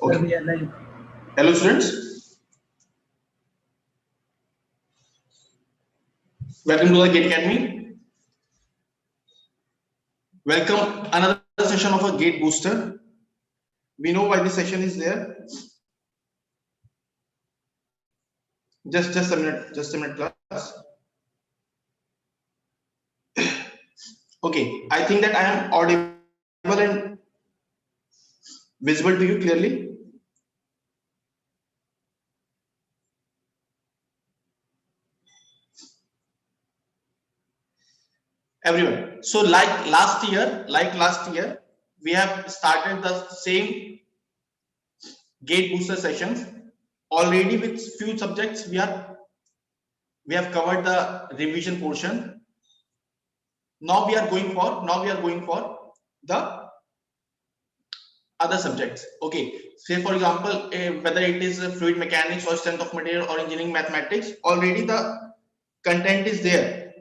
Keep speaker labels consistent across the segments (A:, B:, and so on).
A: Okay.
B: Hello students, welcome to the GATE Academy. Welcome another session of a GATE booster. We know why this session is there. Just a minute class. Okay, I think that I am audible and visible to you clearly. Everyone. So like last year, we have started the same GATE booster sessions. Already with few subjects we have covered the revision portion. Now we are going for the other subjects. Okay, say for example, whether it is fluid mechanics or strength of material or engineering mathematics, already the content is there.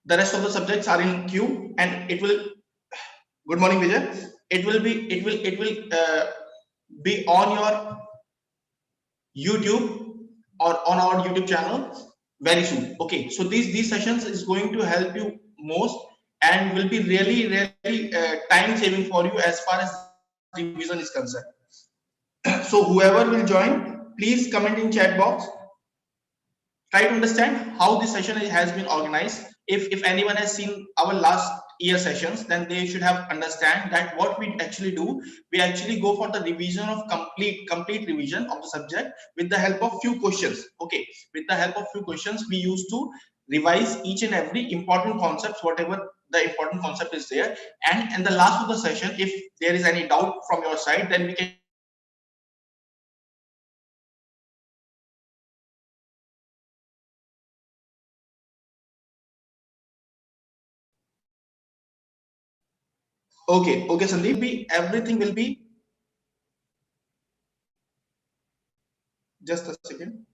B: The rest of the subjects are in queue, and it will. Good morning, Vijay. It will be on your YouTube or on our YouTube channel very soon. Okay, so these sessions is going to help you most and will be really time saving for you as far as revision is concerned. So whoever will join, please comment in chat box. Try to understand how this session has been organized. If anyone has seen our last year sessions, then they should have understand that what we actually do, we actually go for the revision of complete revision of the subject with the help of few questions. Okay, with the help of few questions, we used to revise each and every important concepts, whatever the important concept is there, and in the last of the session, if there is any doubt from your side, then we can okay Sandeep, everything will be just a second.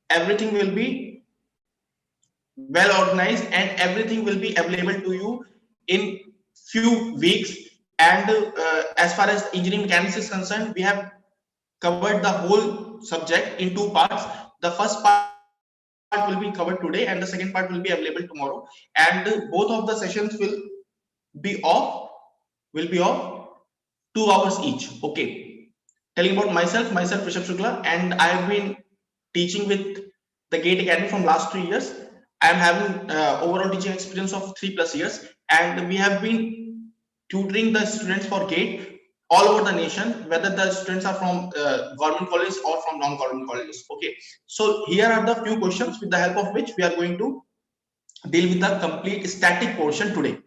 B: Everything will be well organized and everything will be available to you in few weeks. And as far as engineering mechanics is concerned, we have covered the whole subject in two parts. The first part will be covered today and the second part will be available tomorrow, and both of the sessions be of will be of 2 hours each. Okay, telling about myself Rishabh Shukla, and I have been teaching with the GATE Academy from last 3 years. I am having overall teaching experience of 3+ years, and we have been tutoring the students for GATE all over the nation, whether the students are from government colleges or from non-government colleges. Okay, so here are the few questions with the help of which we are going to deal with the complete static portion today.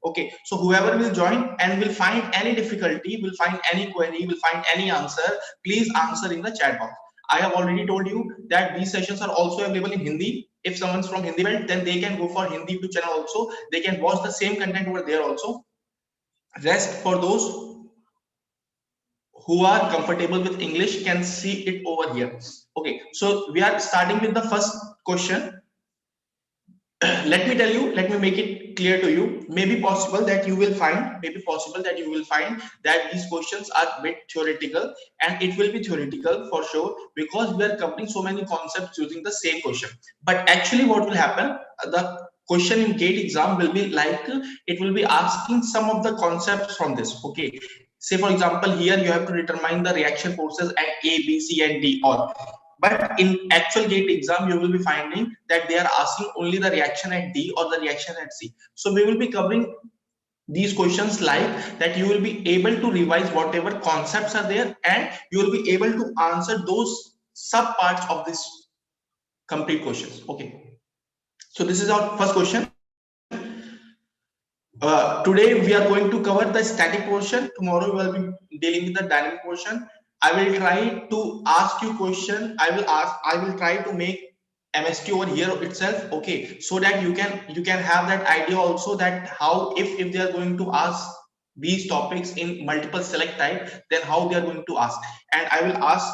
B: Okay, so whoever will join and will find any difficulty, will find any query, will find any answer, please answer in the chat box. I have already told you that these sessions are also available in Hindi. If someone's from Hindi belt, then they can go for Hindi YouTube channel also. They can watch the same content over there also. Rest, for those who are comfortable with English, can see it over here. Okay, so we are starting with the first question. Let me tell you, let me make it clear to you. Maybe possible that you will find that these questions are a bit theoretical, and it will be theoretical for sure because we are covering so many concepts using the same question. But actually what will happen, the question in GATE exam will be like, it will be asking some of the concepts from this. Okay, say for example, here you have to determine the reaction forces at A, B, C and D all. But in actual GATE exam, you will be finding that they are asking only the reaction at D or the reaction at C. So we will be covering these questions like that. You will be able to revise whatever concepts are there, and you will be able to answer those sub parts of this complete questions. Okay, so this is our first question. Today we are going to cover the static portion. Tomorrow we will be dealing with the dynamic portion. I will try to ask you question. I will try to make MSQ over here itself. Okay, so that you can have that idea also that how if they are going to ask these topics in multiple select type, then how they are going to ask, and I will ask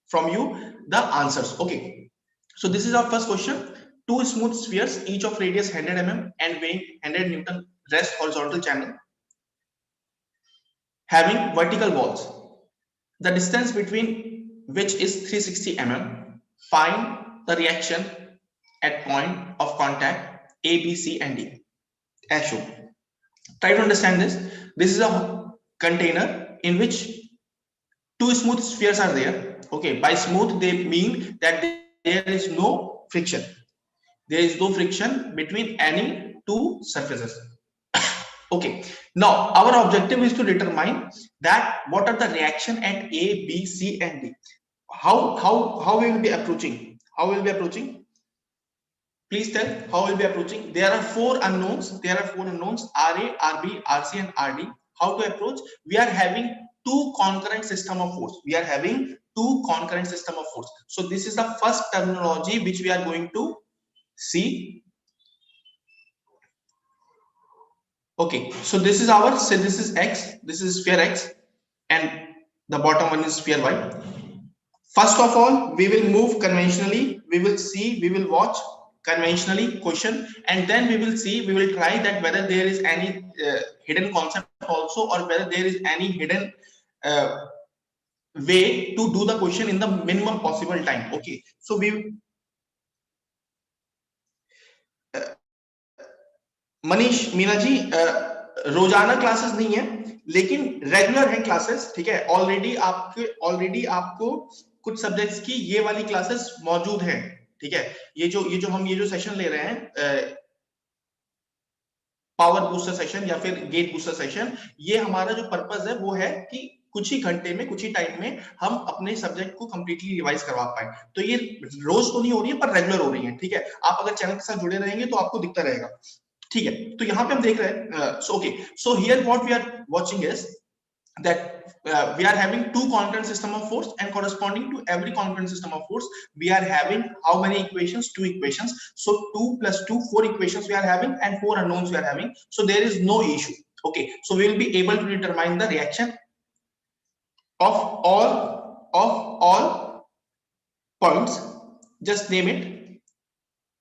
B: from you the answers. Okay, so this is our first question. Two smooth spheres, each of radius 100 mm and weighing 100 Newton, rest horizontal channel. having vertical walls, the distance between which is 360 mm. Find the reaction at point of contact A, B, C, and D as shown. Try to understand this. This is a container in which two smooth spheres are there. Okay, by smooth they mean that there is no friction. There is no friction between any two surfaces. Okay, now our objective is to determine that what are the reaction at A, B, C, and D. How we will be approaching? How will be approaching? Please tell how we'll be approaching. There are four unknowns. There are four unknowns: RA, RB, RC, and RD. How to approach? We are having two concurrent system of force. We are having two concurrent system of force. So this is the first terminology which we are going to see. Okay, so this is our, say this is X, this is sphere X, and the bottom one is sphere Y. First of all, we will move conventionally. We will see, we will watch conventionally question, and then we will see, we will try that whether there is any hidden concept also, or whether there is any hidden way to do the question in the minimum possible time. Okay, so we Manish Meena ji रोजाना classes नहीं है लेकिन regular है classes, ठीक है। Already आपको कुछ subjects की ये वाली क्लासेस मौजूद हैं, ठीक है। ये जो सेशन ले रहे हैं पावर बूस्टर सेशन या फिर गेट बूस्टर सेशन, ये हमारा जो पर्पस है वो है कि कुछ ही घंटे में, कुछ ही टाइम में हम अपने सब्जेक्ट को कंप्लीटली रिवाइज करवा पाए। तो ये रोज तो नहीं हो रही है पर रेगुलर हो रही है, ठीक है। आप अगर चैनल के साथ जुड़े रहेंगे तो आपको दिखता रहेगा, ठीक है। तो यहाँ पे हम देख रहे हैं, so here what we are watching is that we are having two concurrent system of force, and corresponding to every concurrent system of force we are having how many equations? Two equations. So 2 plus 2, 4 equations we are having, and 4 unknowns we are having. So there is no issue. Okay, so we will be able to determine the reaction of all points. Just name it,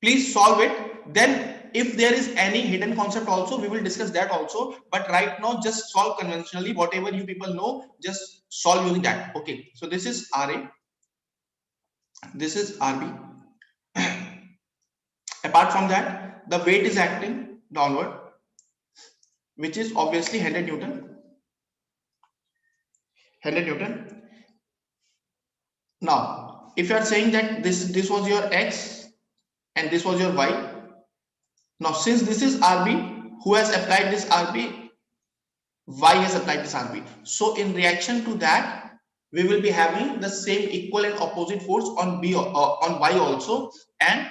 B: please solve it. Then if there is any hidden concept also, we will discuss that also, but right now just solve conventionally. Whatever you people know, just solve using that. Okay, so this is RA, this is RB. Apart from that, the weight is acting downward, which is obviously 100 Newton. Now if you are saying that this was your X and this was your Y, now since this is RB, who has applied this RB? Y has applied this RB. So in reaction to that, we will be having the same equal and opposite force on on Y also, and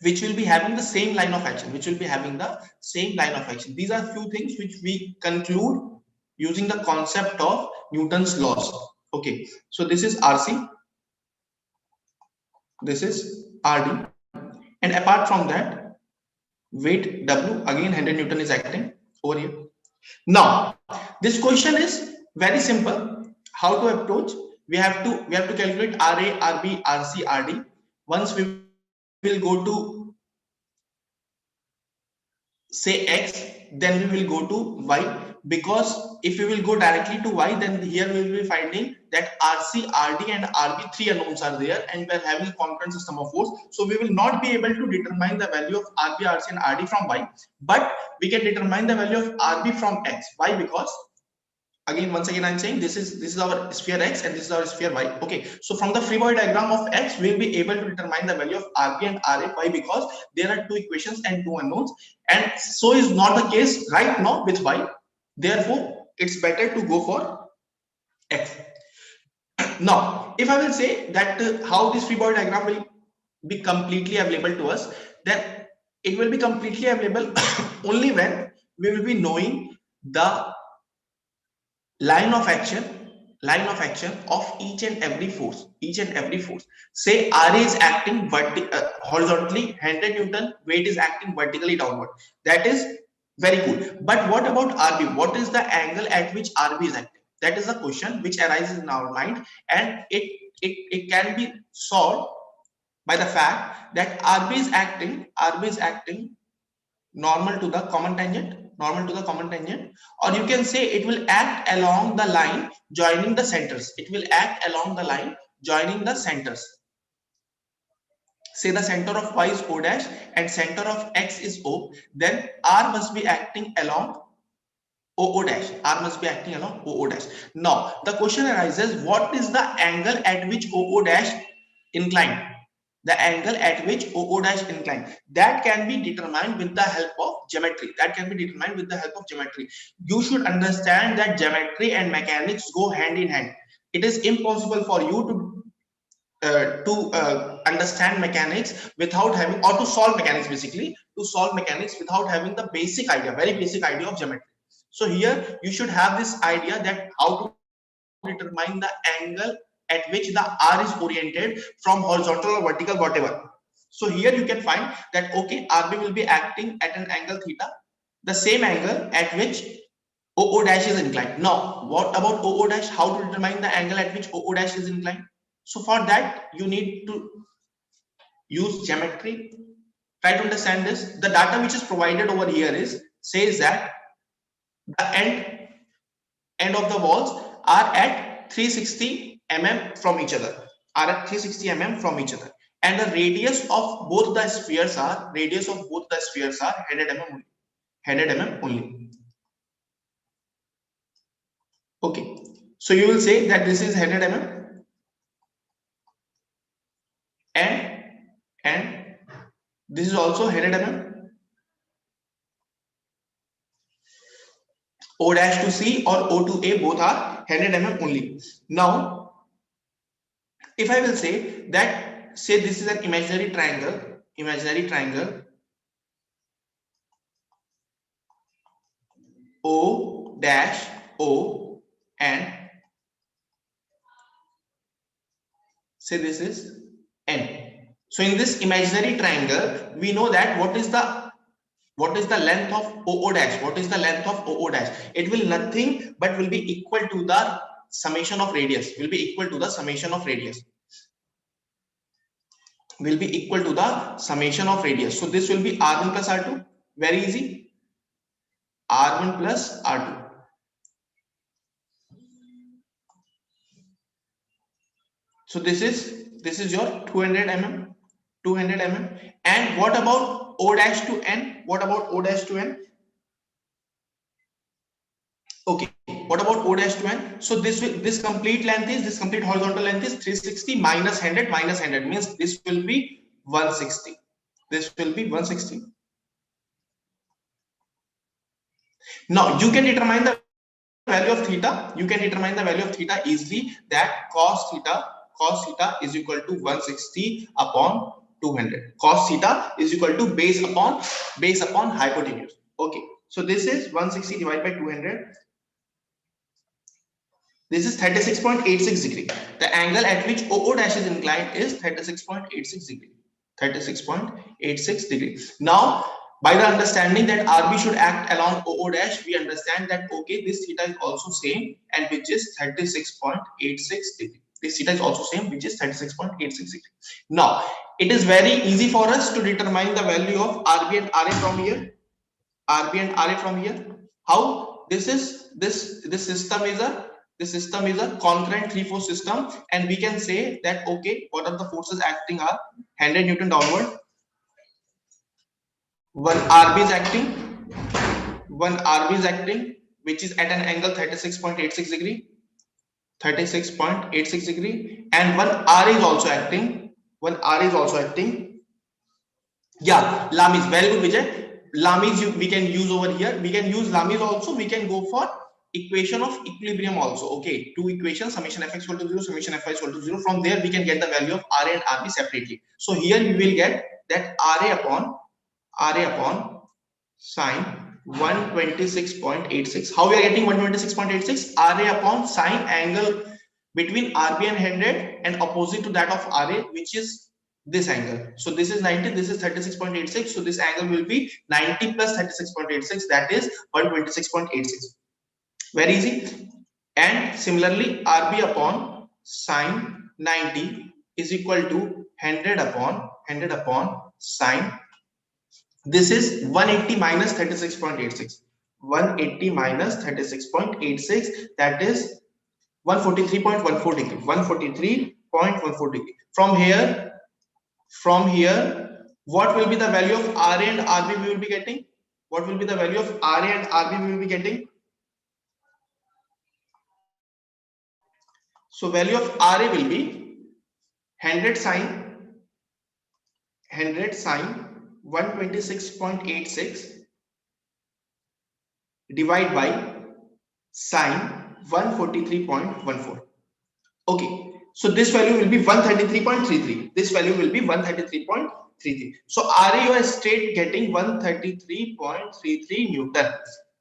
B: which will be having the same line of action, These are few things which we conclude using the concept of Newton's laws. Okay, so this is RC, this is RD, and apart from that, weight W, again 100 Newton is acting over here. Now this question is very simple. How to approach? We have to calculate RA, RB, RC, RD. Once we will go to say X, then we will go to Y, because if we will go directly to Y, then here we will be finding that RC, RD, and RB, three unknowns are there, and we are having a concurrent system of force. So we will not be able to determine the value of RB, RC, and RD from Y, but we can determine the value of RB from X. Why? Because once again I'm saying this is our sphere X and this is our sphere Y. Okay, so from the free body diagram of X, we will be able to determine the value of RB and RA. Why? Because there are two equations and two unknowns, and so is not the case right now with Y. Therefore, it's better to go for X. Now, if I will say that how this free body diagram will be completely available to us, then it will be completely available only when we will be knowing the line of action of each and every force. Say RA is acting horizontally, 100 Newton, weight is acting vertically downward. That is very cool. But what about RB? What is the angle at which RB is acting? That is a question which arises in our mind, and it can be solved by the fact that RB is acting normal to the common tangent. normal to the common tangent, or you can say it will act along the line joining the centers. It will act along the line joining the centers. Say the center of y is o dash and center of x is o, then r must be acting along OO dash. R must be acting along OO dash. Now the question arises, what is the angle at which OO dash incline? The angle at which OO dash incline, that can be determined with the help of geometry. That can be determined with the help of geometry. You should understand that geometry and mechanics go hand in hand. It is impossible for you to understand mechanics without having, or to solve mechanics, basically to solve mechanics without having the basic idea, very basic idea of geometry. So here you should have this idea that how to determine the angle at which the R is oriented from horizontal or vertical, whatever. So here you can find that okay, RB will be acting at an angle theta, the same angle at which OO dash is inclined. Now what about OO dash? How to determine the angle at which OO dash is inclined? So for that you need to use geometry. Try to understand this. The data which is provided over here is says that the end of the walls are at 360 mm from each other, and the radius of both the spheres are 100 mm only, 100 mm only. Okay, so you will say that this is 100 mm and this is also 100 mm. O dash to C or O to A both are 100 mm only. Now if I will say that, say this is an imaginary triangle O dash O, and say this is N. So in this imaginary triangle we know that what is the length of OO dash? What is the length of OO dash? It will nothing but will be equal to the summation of radius. Will be equal to the summation of radius. Will be equal to the summation of radius. So this will be R1 plus R2. Very easy. R1 plus R2. So this is your 200 mm. 200 mm. And what about O dash to N? What about O dash to N? Okay, what about O dash to N? So this complete horizontal length is 360 minus 100 means this will be 160. This will be 160. Now you can determine the value of theta. You can determine the value of theta easily, that cos theta is equal to 160 upon 200. Cos theta is equal to base upon hypotenuse. Okay, so this is 160 divided by 200. This is 36.86 degree. The angle at which OO dash is inclined is 36.86 degree. 36.86 degree. Now, by the understanding that RB should act along OO dash, we understand that okay, this theta is also same, and which is 36.86 degree. This theta is also same, which is 36.86 degree. Now, it is very easy for us to determine the value of RB and RA from here. RB and RA from here. How? This system is a concurrent 3-force system, and we can say that okay, what are the forces acting are 100 Newton downward. One RB is acting, which is at an angle 36.86 degree. 36.86 degree, and one R is also acting. Yeah, Lamis, very good, Vijay. Lamis we can use over here. We can use Lamis also. We can go for equation of equilibrium also. Okay, two equations, summation fx equal to 0, summation fy equal to 0. From there we can get the value of RA and RB separately. So here we will get that RA upon sine 126.86. How we are getting 126.86? RA upon sine angle between RB and 100 and opposite to that of RA, which is this angle. So this is 90, this is 36.86. So this angle will be 90 plus 36.86, that is 126.86. Very easy. And similarly, RB upon sine 90 is equal to 100 upon sine. This is 180 minus 36.86. 180 minus 36.86, that is 143.14 degree. 143.14 degree. From here, what will be the value of RA and RB we will be getting? What will be the value of RA and RB we will be getting? So value of RA will be 100 sine 126.86 divided by sine 143.14. Okay, so this value will be 133.33. This value will be 133.33. So RA you are straight getting 133.33 Newton.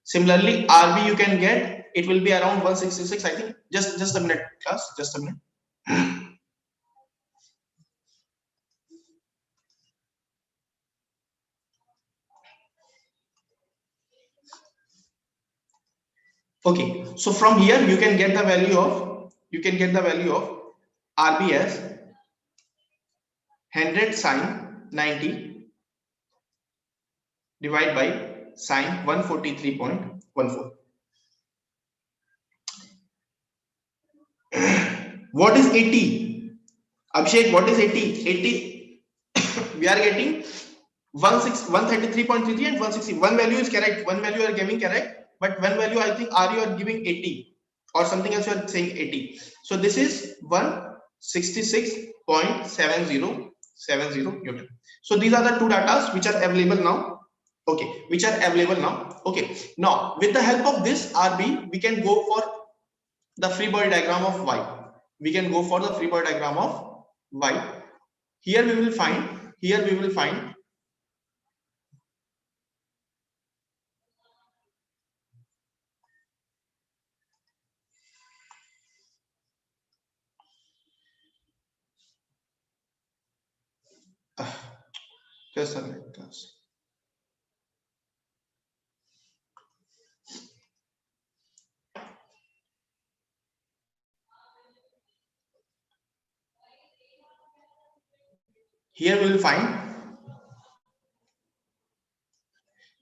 B: Similarly, RB you can get, it will be around 166, I think. Just a minute, class. Just a minute. Okay, so from here you can get the value of RB as 100 sine 90 divided by sine 143.14. What is 80? Abhishek, what is 80? 80 we are getting 133.33 and 160. One value is correct, one value you are giving correct, but one value I think you are giving 80 or something else you are saying 80. So this is 166.70 Newton. So these are the two datas which are available now. Okay, which are available now. Okay, now with the help of this RB, we can go for the free body diagram of Y. We can go for the free body diagram of Y. Here we will find just a minute, class. Here we will find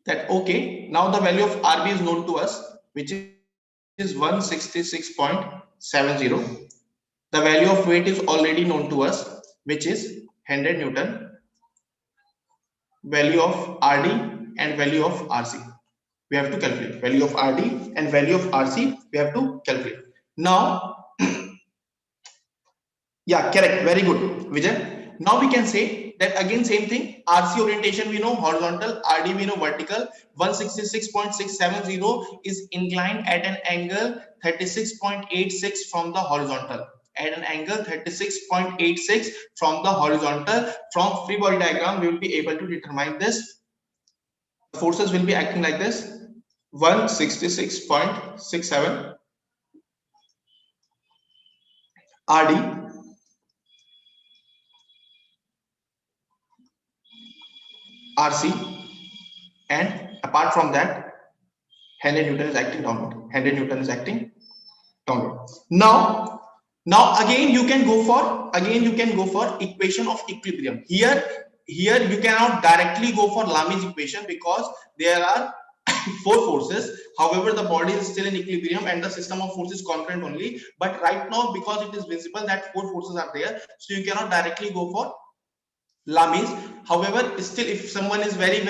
B: that okay, now the value of RB is known to us, which is 166.70. The value of weight is already known to us, which is 100 Newton. Value of RD and value of RC. We have to calculate. Value of RD and value of RC, we have to calculate. Now, yeah, correct. Very good, Vijay. Now we can say that again, same thing. RC orientation we know horizontal, RD we know vertical. 166.670 is inclined at an angle 36.86 from the horizontal. At an angle 36.86 from the horizontal. From free body diagram, we will be able to determine this. Forces will be acting like this: 166.67 RD RC, and apart from that, 100 Newton is acting downward. 100 Newton is acting downward. Now again you can go for equation of equilibrium. Here you cannot directly go for Lami's equation because there are four forces. However, the body is still in equilibrium and the system of forces is concurrent only. But right now, because it is visible that four forces are there, so you cannot directly go for Lami's. However, still if someone is very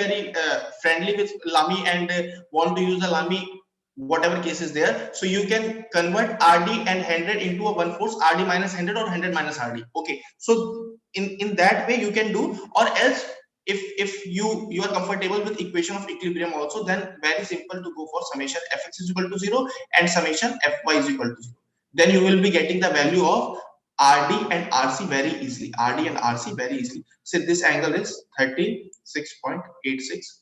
B: friendly with Lami and want to use the Lami, whatever case is there, so you can convert RD and 100 into a one force, RD minus 100 or 100 minus RD. Okay, so in that way you can do, or else if you are comfortable with equation of equilibrium also, then very simple to go for summation fx is equal to 0 and summation fy is equal to 0. Then you will be getting the value of RD and RC very easily. RD and RC very easily. So this angle is 36.86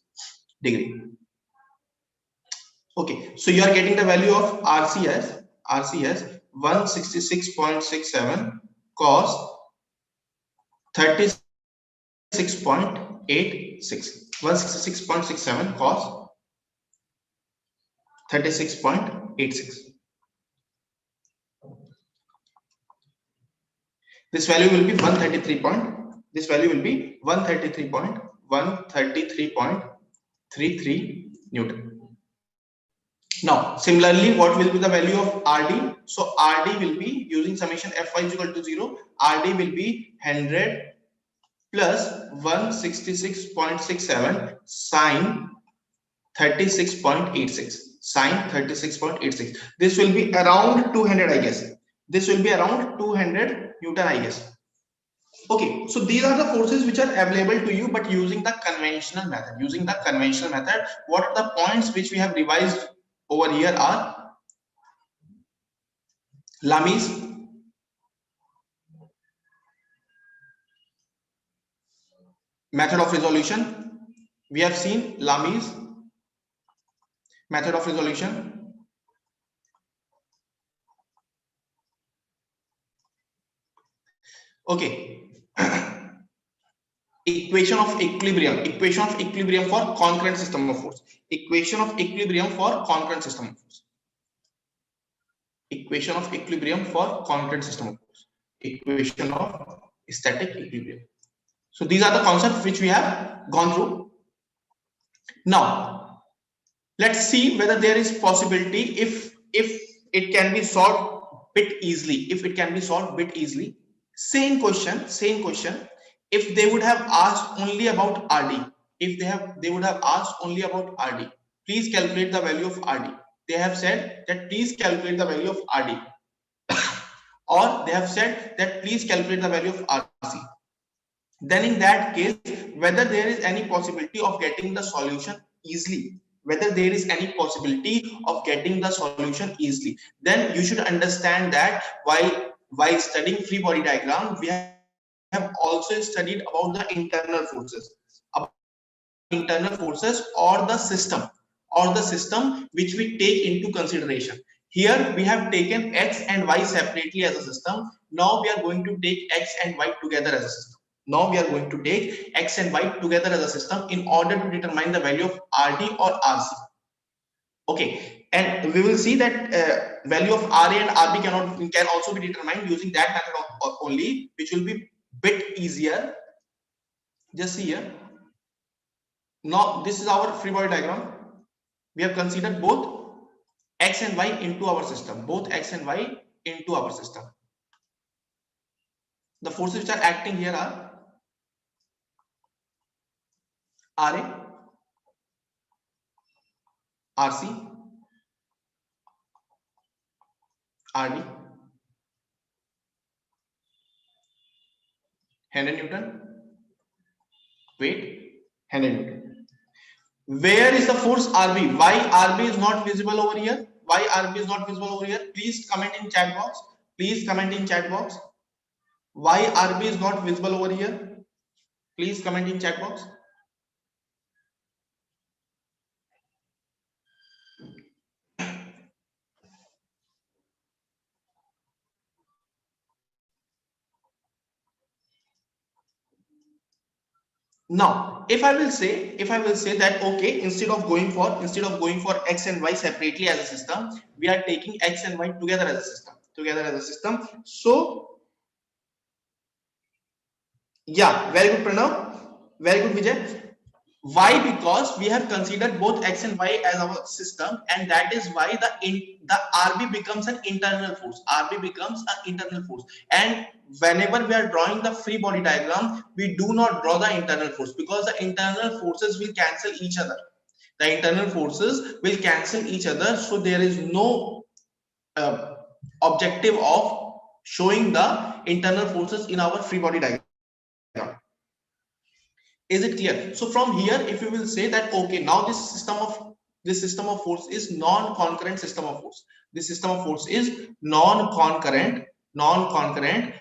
B: degree. Okay, so you are getting the value of RC as 166.67 cos 36.86. 166.67 cos 36.86. This value will be 133.33 Newton. Now, similarly, what will be the value of RD? So RD will be using summation Fy is equal to 0. RD will be 100 plus 166.67 sine 36.86. Sine 36.86. This will be around 200, I guess. This will be around 200 Newton, I guess. Okay, so these are the forces which are available to you, but using the conventional method. Using the conventional method, what are the points which we have revised over here are Lami's method of resolution. We have seen Lami's method of resolution. Okay. Equation of equilibrium for concurrent system of force. Equation of equilibrium for concurrent system of force. Equation of equilibrium for concurrent system of force. Equation of static equilibrium. So these are the concepts which we have gone through. Now let's see whether there is possibility if it can be solved bit easily. If it can be solved bit easily. Same question. If they would have asked only about RD, if they would have asked only about RD, please calculate the value of RD. They have said that please calculate the value of RD, or they have said that please calculate the value of RC. Then in that case, whether there is any possibility of getting the solution easily, then you should understand that while studying free body diagram, we have also studied about the internal forces, or the system which we take into consideration. Here we have taken x and y separately as a system. Now we are going to take x and y together as a system. In order to determine the value of RD or RC. Okay, and we will see that value of RA and RB can also be determined using that method only, which will be bit easier. Just see here. Now this is our free body diagram. We have considered both x and y into our system. The forces which are acting here are RA, RC, RD, 100 Newton, weight 100 Newton. Where is the force RB? Why RB is not visible over here? Please comment in chat box. Why RB is not visible over here? Please comment in chat box. Now, if I will say that okay, instead of going for x and y separately as a system, we are taking x and y together as a system. So yeah, very good Pranav, very good Vijay. Why? Because we have considered both x and y as our system, and that is why the RB becomes an internal force. And whenever we are drawing the free body diagram, we do not draw the internal force, because the internal forces will cancel each other. So there is no objective of showing the internal forces in our free body diagram. Is it clear? So from here, if you will say that okay, now this system of force is non-concurrent system of force. This system of force is non-concurrent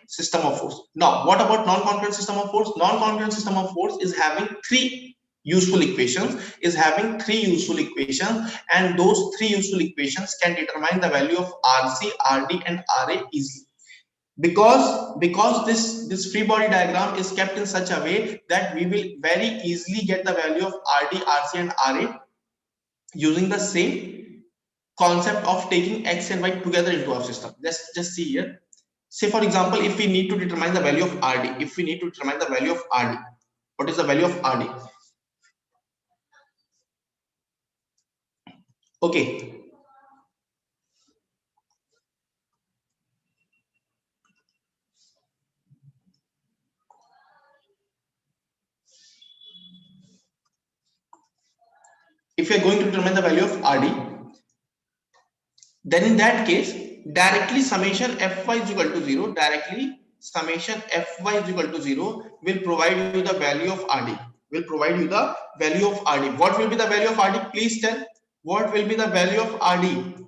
B: system of force. Now, what about non-concurrent system of force? Non-concurrent system of force is having three useful equations, and those three useful equations can determine the value of RC, RD, and RA easily. Because this free body diagram is kept in such a way that we will very easily get the value of RD, RC, and RA using the same concept of taking x and y together into our system. Let's just see here. Say for example, if we need to determine the value of RD, what is the value of RD? Okay, if you are going to determine the value of RD, then in that case, directly summation Fy is equal to 0, directly summation Fy is equal to 0 will provide you the value of RD, will provide you the value of RD. What will be the value of RD? Please tell, what will be the value of RD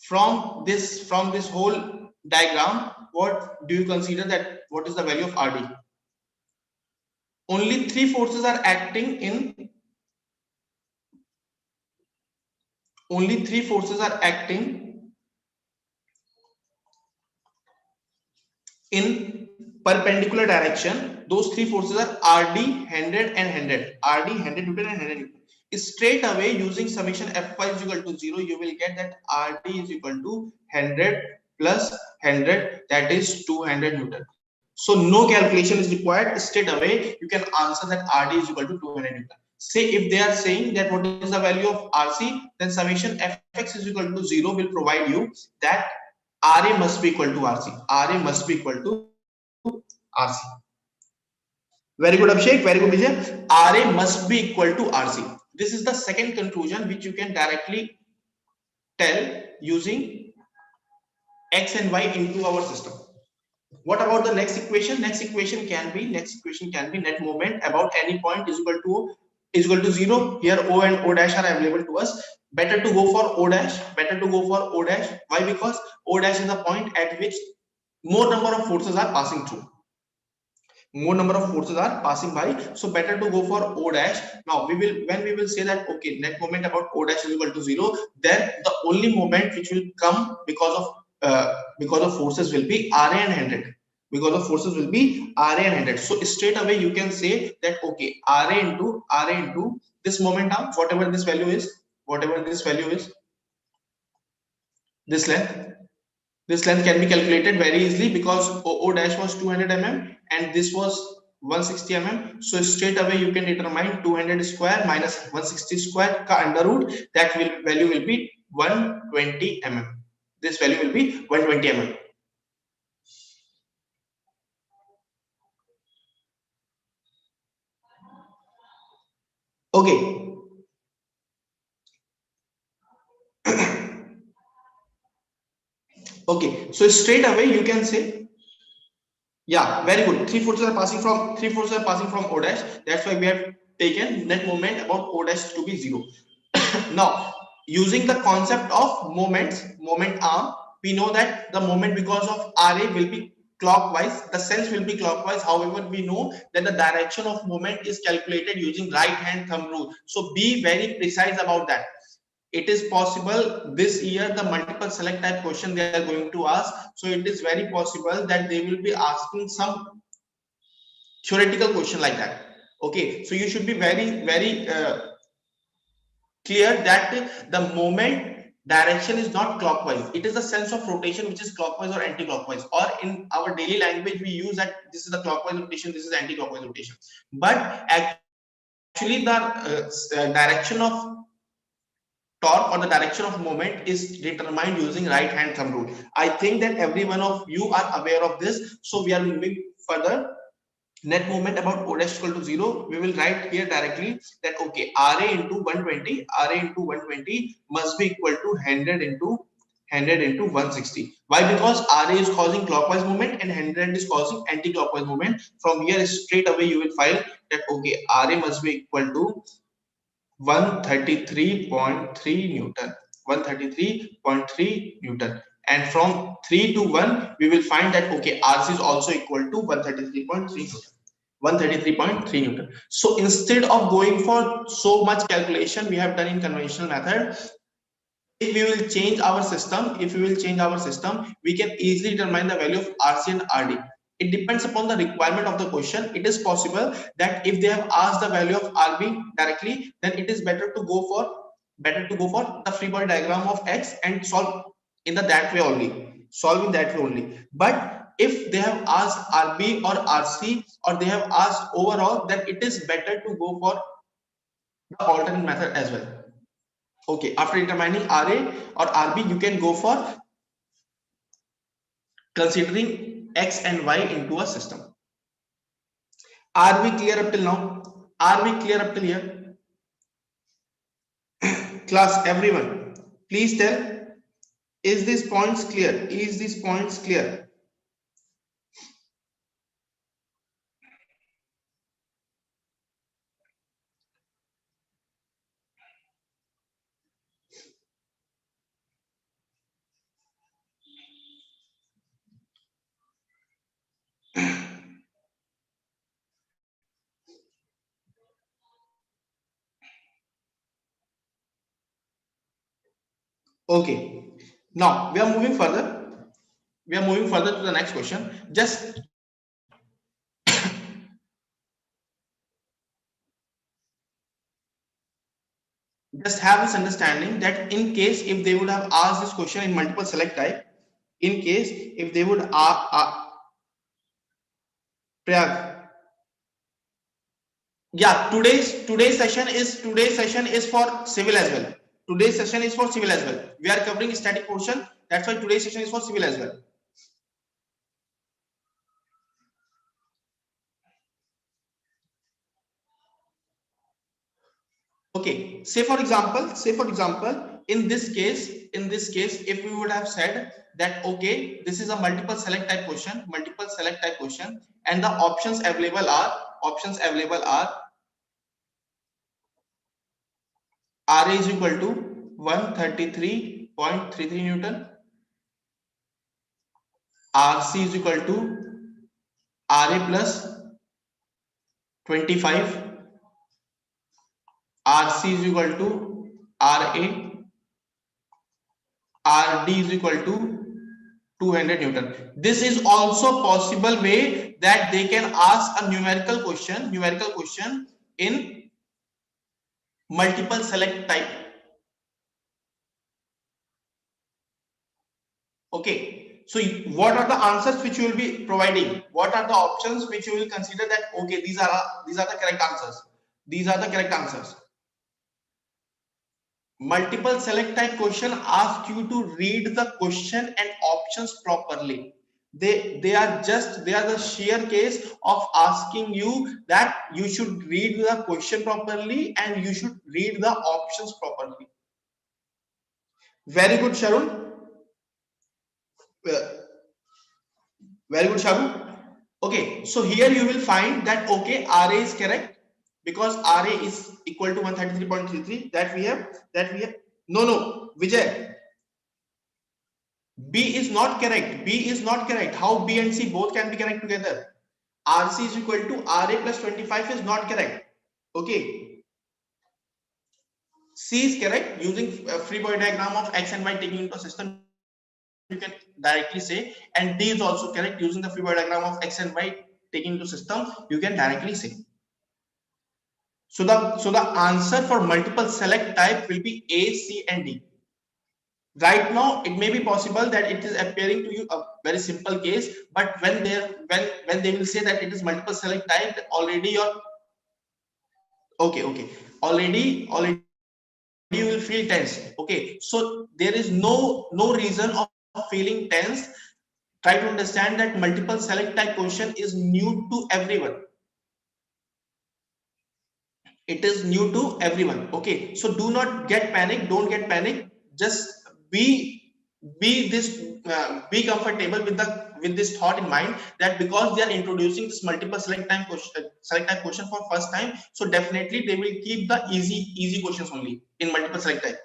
B: from this whole diagram? What do you consider that, what is the value of RD? Only three forces are acting in, only three forces are acting in perpendicular direction. Those three forces are RD, 100 and 100. RD, 100 Newton and 100 Newton. Straight away, using summation Fy is equal to 0, you will get that RD is equal to 100 plus 100, that is 200 Newton. So no calculation is required. Straight away, you can answer that RD is equal to 200 Newton. Say if they are saying that what is the value of RC, then summation Fx is equal to 0 will provide you that RA must be equal to RC. RA must be equal to RC. Very good, Abhishek. Very good, Vijay. RA must be equal to RC. This is the second conclusion which you can directly tell using X and Y into our system. What about the next equation? Next equation can be net moment about any point is equal to 0. Here O and O dash are available to us. Better to go for O dash. Better to go for O dash. Why? Because O dash is the point at which more number of forces are passing through. More number of forces are passing by, so better to go for O dash. Now when we will say that okay, net moment about O dash is equal to 0, then the only moment which will come because of forces will be RA and 100. Because of forces will be RA and 100. So straight away you can say that okay, RA into this momentum, whatever this value is, this length. This length can be calculated very easily because O dash was 200 mm and this was 160 mm. So straight away you can determine 200 square minus 160 square ka under root. That value will be 120 mm. This value will be 120 mm. Okay. Okay. So straight away you can say, yeah, very good. Three forces are passing from O dash. That's why we have taken net moment about O dash to be 0. Now, using the concept of moment arm, we know that the moment because of RA will be clockwise, the sense will be clockwise. However, we know that the direction of moment is calculated using right hand thumb rule. So be very precise about that. It is possible this year the multiple select type question they are going to ask. So it is very possible that they will be asking some theoretical question like that. Okay, so you should be very clear that the moment direction is not clockwise. It is the sense of rotation which is clockwise or anti-clockwise, or in our daily language we use that this is the clockwise rotation, this is anti-clockwise rotation. But actually the direction of torque or the direction of moment is determined using right hand thumb rule. I think that every one of you are aware of this. So we are moving further. Net moment about O dash equal to 0, we will write here directly that okay, RA into 120 must be equal to 100 into 160. Why? Because RA is causing clockwise movement and 100 is causing anti-clockwise movement. From here straight away you will find that okay, RA must be equal to 133.3 Newton. 133.3 Newton. And from 3 to 1, we will find that okay, RC is also equal to 133.3 Newton. 133.3 Newton. So instead of going for so much calculation we have done in conventional method, if we will change our system, we can easily determine the value of RC and RD. It depends upon the requirement of the question. It is possible that if they have asked the value of RB directly, then it is better to go for the free body diagram of X and solve in that way only. But if they have asked RB or RC, or they have asked overall, then it is better to go for the alternate method as well. Okay, after determining RA or RB, you can go for considering X and Y into a system. Are we clear up till now? Are we clear up till here? Class, everyone, please tell, is these points clear? Is these points clear? Okay. Now we are moving further. We are moving further to the next question. Just have this understanding that in case if they would have asked this question in multiple select type, in case if they would Prayag, yeah, today's session is for civil as well. Today's session is for civil as well. We are covering static portion. That's why today's session is for civil as well. Okay, say for example, in this case, if we would have said that okay, this is a multiple select type question, and the options available are Ra is equal to 133.33 Newton, Rc is equal to Ra plus 25, Rc is equal to Ra, Rd is equal to 200 Newton. This is also possible way that they can ask a numerical question in multiple select type. Okay, so what are the answers which you will be providing? What are the options which you will consider that okay, these are the correct answers? These are the correct answers. Multiple select type question ask you to read the question and options properly. They are the sheer case of asking you that you should read the question properly and you should read the options properly. Very good, Sharun. Very good, Shabu. Okay, so here you will find that okay, RA is correct because RA is equal to 133.33. That we have. No, Vijay. B is not correct. B is not correct. How B and C both can be correct together? RC is equal to RA plus 25 is not correct. Okay. C is correct using a free body diagram of X and Y taking into a system. You can directly say, and D is also correct using the free body diagram of X and Y taking into system. You can directly say. So the answer for multiple select type will be A, C, and D. Right now it may be possible that it is appearing to you a very simple case, but when they will say that it is multiple select type, already your okay already you will feel tense. Okay, so there is no reason of feeling tense. Try to understand that multiple select type question is new to everyone. It is new to everyone. Okay, so do not get panic, don't get panic, just be be comfortable with this thought in mind that because they are introducing this multiple select type question for first time, so definitely they will keep the easy questions only in multiple select type.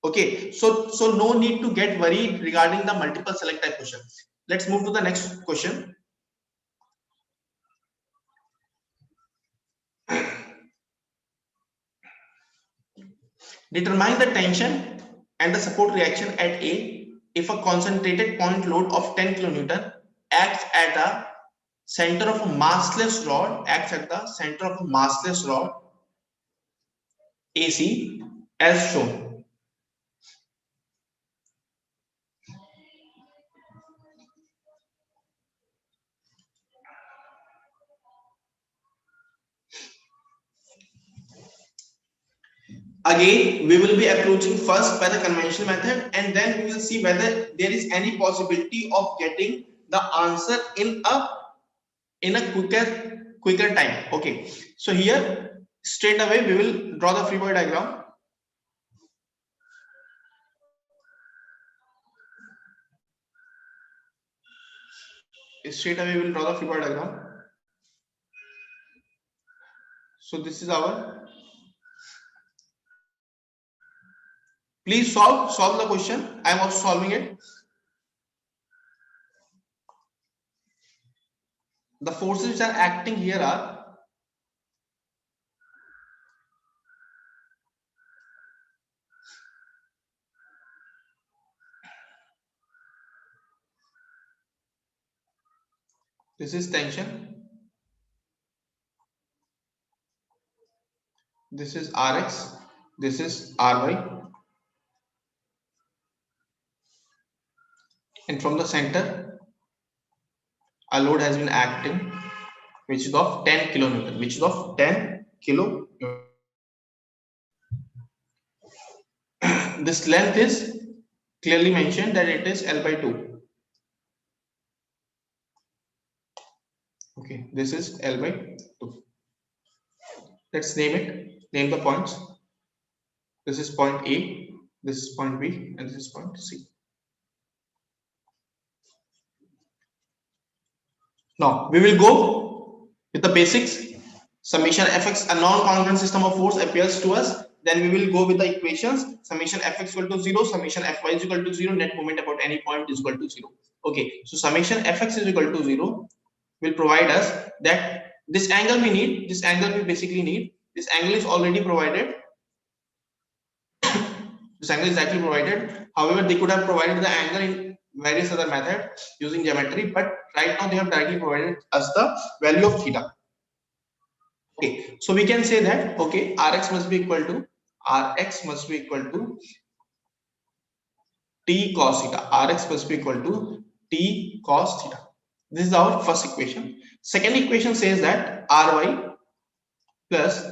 B: Okay, so no need to get worried regarding the multiple select type question. Let's move to the next question. Determine the tension and the support reaction at A if a concentrated point load of 10 kilonewton acts at a center of a massless rod, AC as shown. Again, we will be approaching first by the conventional method, and then we will see whether there is any possibility of getting the answer in a quicker time. Okay, so here straight away we will draw the free body diagram. Straight away we will draw the free body diagram. So this is our, please solve the question. I am also solving it. The forces which are acting here are, this is tension, this is Rx, this is Ry, and from the center a load has been acting which is of 10 kilonewton, which is of 10 kilo. This length is clearly mentioned that it is L by 2. Okay, this is L by 2. Let's name it, name the points. This is point A, this is point B, and this is point C. Now we will go with the basics. Summation fx, a non-congruent system of force appears to us. Then we will go with the equations. Summation fx equal to 0, summation fy is equal to 0, net moment about any point is equal to 0. Okay, so summation fx is equal to 0 will provide us that this angle we need, this angle we basically need, this angle is already provided. This angle is actually provided. However, they could have provided the angle in various other methods using geometry, but right now they have directly provided us the value of theta. Okay, so we can say that okay, Rx must be equal to T cos theta. Rx must be equal to T cos theta. This is our first equation. Second equation says that Ry plus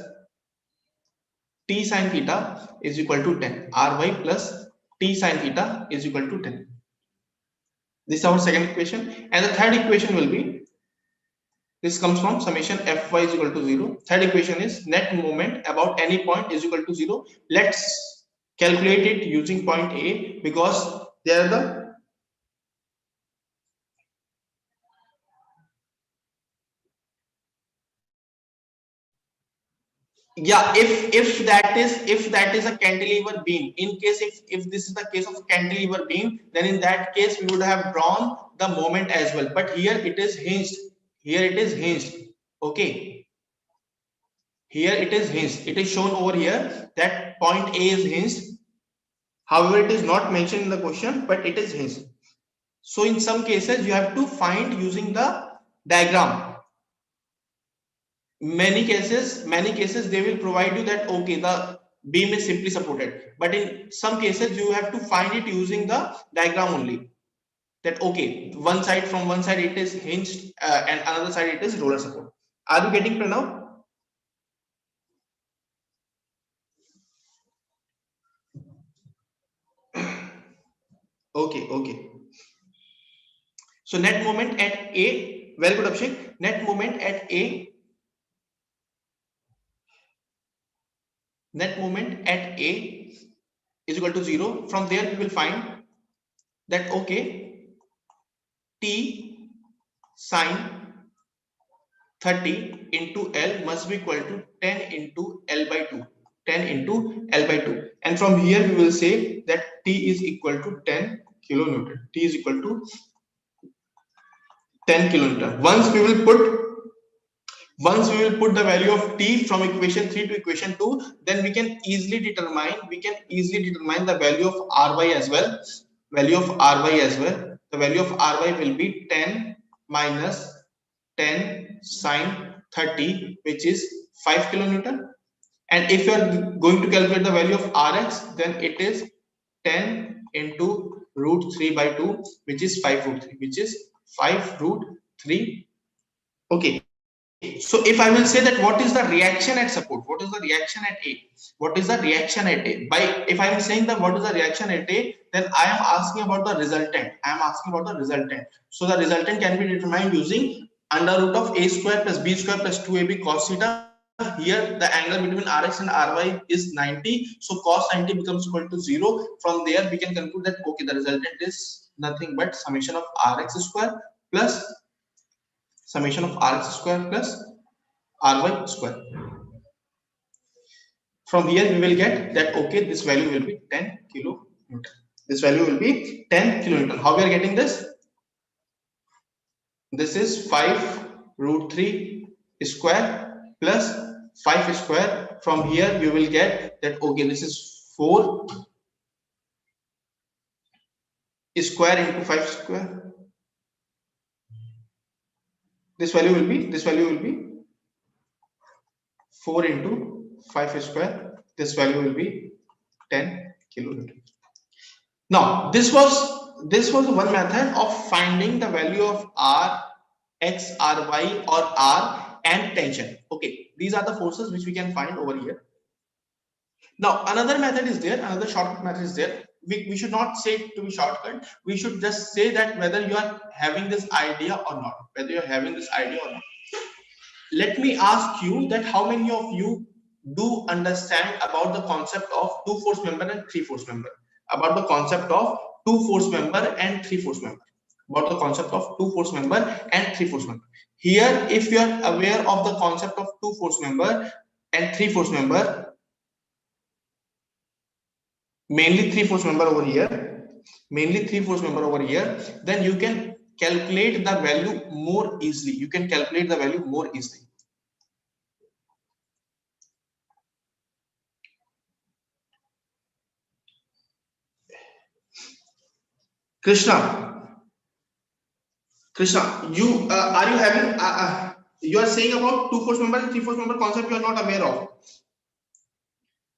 B: T sin theta is equal to 10. Ry plus T sin theta is equal to 10. This is our second equation. And the third equation will be, this comes from summation fy is equal to 0. Third equation is net moment about any point is equal to 0. Let's calculate it using point A because they are the, yeah, if that is a cantilever beam, in case if this is the case of cantilever beam, then in that case we would have drawn the moment as well, but here it is hinged, here it is hinged. Okay, here it is hinged, it is shown over here that point A is hinged. However, it is not mentioned in the question, but it is hinged. So in some cases you have to find using the diagram. Many cases they will provide you that okay, the beam is simply supported, but in some cases you have to find it using the diagram only, that okay, one side, from one side it is hinged and another side it is roller support. Are you getting Pranav? Okay, so net moment at A, very good Abhishek, net moment at A, net moment at A is equal to 0. From there we will find that okay, T sine 30 into L must be equal to 10 into L by 2. 10 into L by 2. And from here we will say that T is equal to 10 kilonewton. T is equal to 10 kilonewton. Once we will put the value of T from equation 3 to equation 2, then we can easily determine the value of Ry as well. Value of Ry as well. The value of Ry will be 10 minus 10 sine 30, which is 5 kilonewton. And if you are going to calculate the value of Rx, then it is 10 into root 3 by 2, which is 5 root 3, which is 5 root 3. Okay. So if I will say that what is the reaction at support, what is the reaction at A, what is the reaction at A, by if I am saying that what is the reaction at A, then I am asking about the resultant. So the resultant can be determined using under root of A square plus B square plus 2AB cos theta. Here the angle between Rx and Ry is 90, so cos 90 becomes equal to 0. From there we can conclude that okay, the resultant is nothing but summation of Rx square plus summation of rx square plus ry square. From here we will get that okay, this value will be 10 kilonewton. This value will be 10 kilonewton. How we are getting this? This is 5 root 3 square plus 5 square. From here you will get that okay, this is 4 square into 5 square. This value will be 4 into 5 square. This value will be 10 kilonewton. Now this was one method of finding the value of r, x, ry or r and tension. Okay, these are the forces which we can find over here. Now another method is there, another shortcut method is there. We should not say it to be shortcut. We should just say that whether you are having this idea or not. Whether you are having this idea or not. Let me ask you that how many of you do understand about the concept of two force member and three force member? About the concept of two force member and three force member. About the concept of two force member and three force member. Here, if you are aware of the concept of two force member and three force member, mainly three force member over here, then you can calculate the value more easily. You can calculate the value more easily. Krishna, you are you having you are saying about two force member and three force member concept you are not aware of.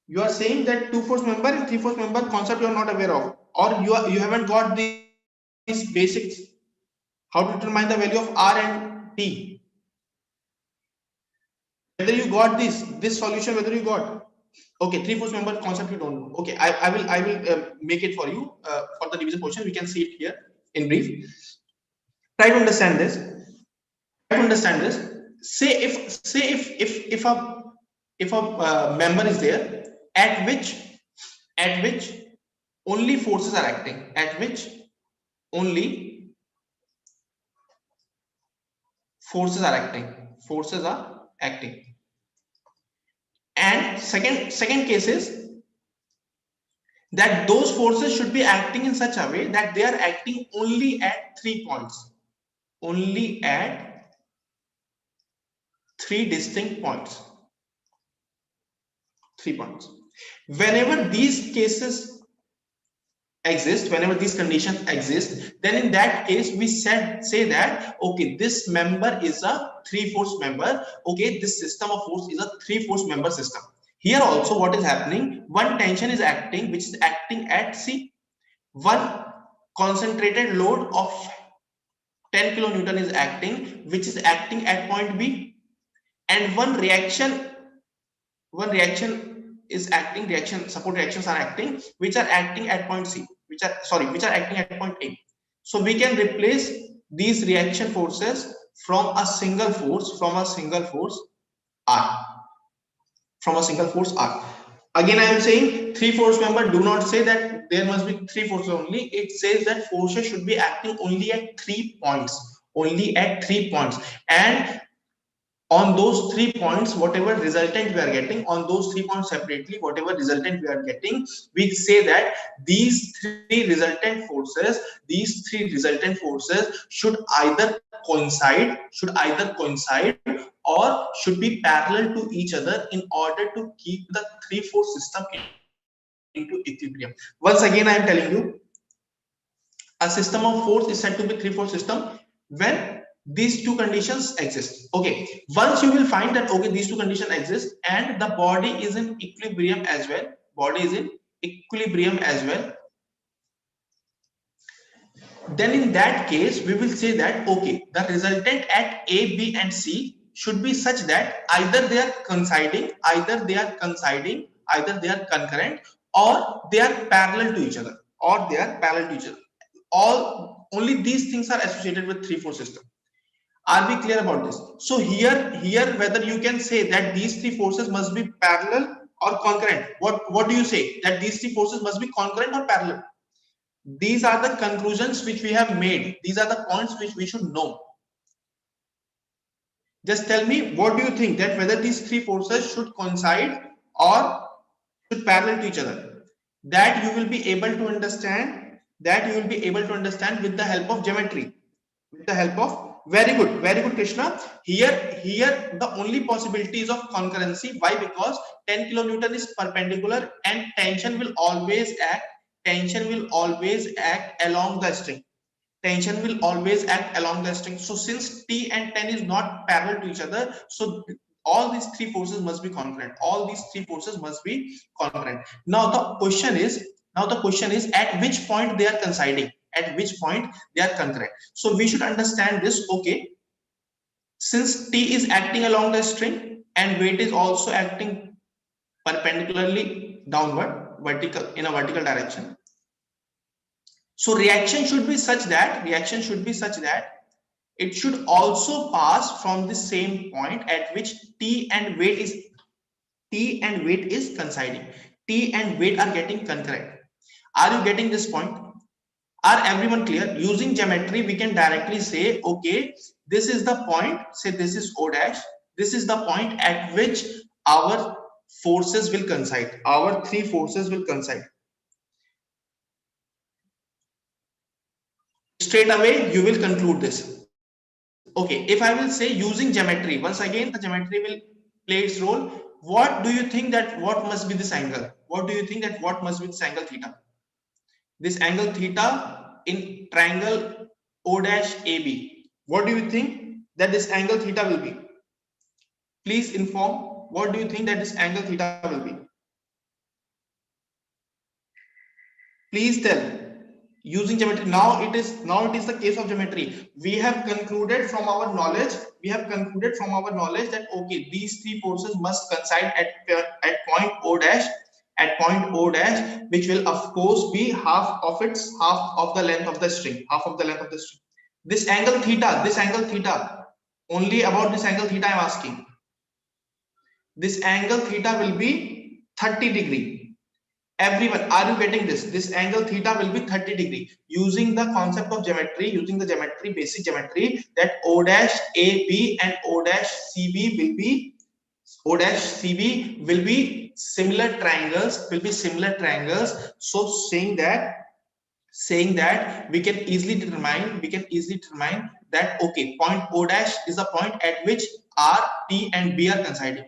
B: You are saying that two force member and three force member concept you are not aware of, or you haven't got these basics. How to determine the value of R and T? Whether you got this solution, whether you got okay, three force member concept you don't know. Okay, I will make it for you for the division portion. We can see it here in brief. Try to understand this. Say if a member is there at which only forces are acting, at which only forces are acting, and second case is that those forces should be acting in such a way that they are acting only at 3 points, only at 3 distinct points, 3 points. Whenever these cases exist, whenever these conditions exist, then in that case we say that okay, this member is a 3 force member. Okay, this system of force is a 3 force member system. Here also what is happening, one tension is acting, which is acting at C, one concentrated load of 10 kilonewton is acting, which is acting at point B, and one reaction is acting, support reactions are acting, which are acting at point C, which are acting at point A. So we can replace these reaction forces from a single force R. Again, I am saying 3 force member, do not say that there must be 3 forces only. It says that forces should be acting only at 3 points, and on those 3 points, whatever resultant we are getting, on those 3 points separately, whatever resultant we are getting, we say that these three resultant forces should either coincide or should be parallel to each other in order to keep the 3 force system into equilibrium. Once again, I am telling you, a system of force is said to be 3 force system when these two conditions exist. Okay, once you will find that okay, these two conditions exist and the body is in equilibrium as well, then in that case we will say that okay, the resultant at A, B and C should be such that either they are coinciding, either they are concurrent, or they are parallel to each other, all only these things are associated with 3-4 system. Are we clear about this? So here whether you can say that these 3 forces must be parallel or concurrent. What do you say? That these 3 forces must be concurrent or parallel? These are the conclusions which we have made. These are the points which we should know. Just tell me, what do you think, that whether these three forces should coincide or should parallel to each other? That you will be able to understand, that you will be able to understand with the help of geometry, with the help of, very good Krishna. Here the only possibilities of concurrency. Why? Because 10 kilonewton is perpendicular and tension will always act along the string. Tension will always act along the string. So since T and 10 is not parallel to each other, so all these three forces must be concurrent. All these three forces must be concurrent. Now the question is at which point they are coinciding, at which point they are concurrent. So we should understand this. Okay, since T is acting along the string and weight is also acting perpendicularly downward, vertical, in a vertical direction. So reaction should be such that it should also pass from the same point at which T and weight is coinciding. T and weight are getting concurrent. Are you getting this point? Are everyone clear? Using geometry, we can directly say, okay, this is the point, say this is O dash, this is the point at which our forces will coincide. Our three forces will coincide. Straight away, you will conclude this. Okay, if I will say using geometry, once again, the geometry will play its role. What do you think that what must be this angle? What do you think that what must be this angle theta? This angle theta in triangle O dash AB. What do you think that this angle theta will be? Please inform. What do you think that this angle theta will be? Please tell. Using geometry, now it is the case of geometry. We have concluded from our knowledge that okay, these three forces must coincide at point O dash, which will of course be half of the length of the string, this angle theta, only about this angle theta I'm asking. This angle theta will be 30 degree. Everyone, are you getting this? This angle theta will be 30 degree. Using the concept of geometry, basic geometry, that O dash AB and O dash CB will be similar triangles, So saying that we can easily determine that okay, point O dash is the point at which R, T and B are coinciding.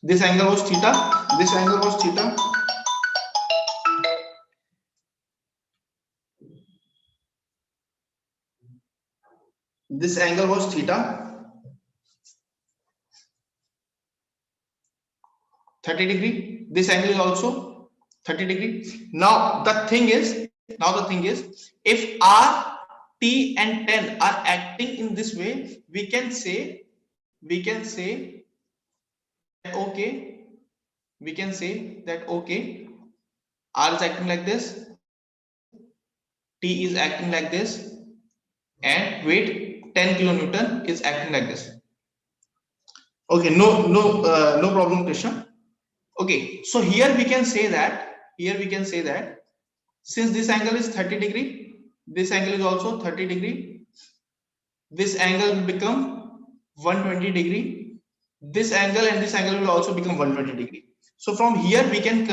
B: This angle was theta. This angle was theta. This angle was theta. 30 degree. This angle is also 30 degree. Now the thing is, if R, T and 10 are acting in this way, we can say that okay, R is acting like this, T is acting like this, and weight 10 kilonewton is acting like this. Okay, no problem, Krishna. Okay, so here we can say that since this angle is 30 degree, this angle is also 30 degree, this angle will become 120 degree, this angle and this angle will also become 120 degree. So from here we can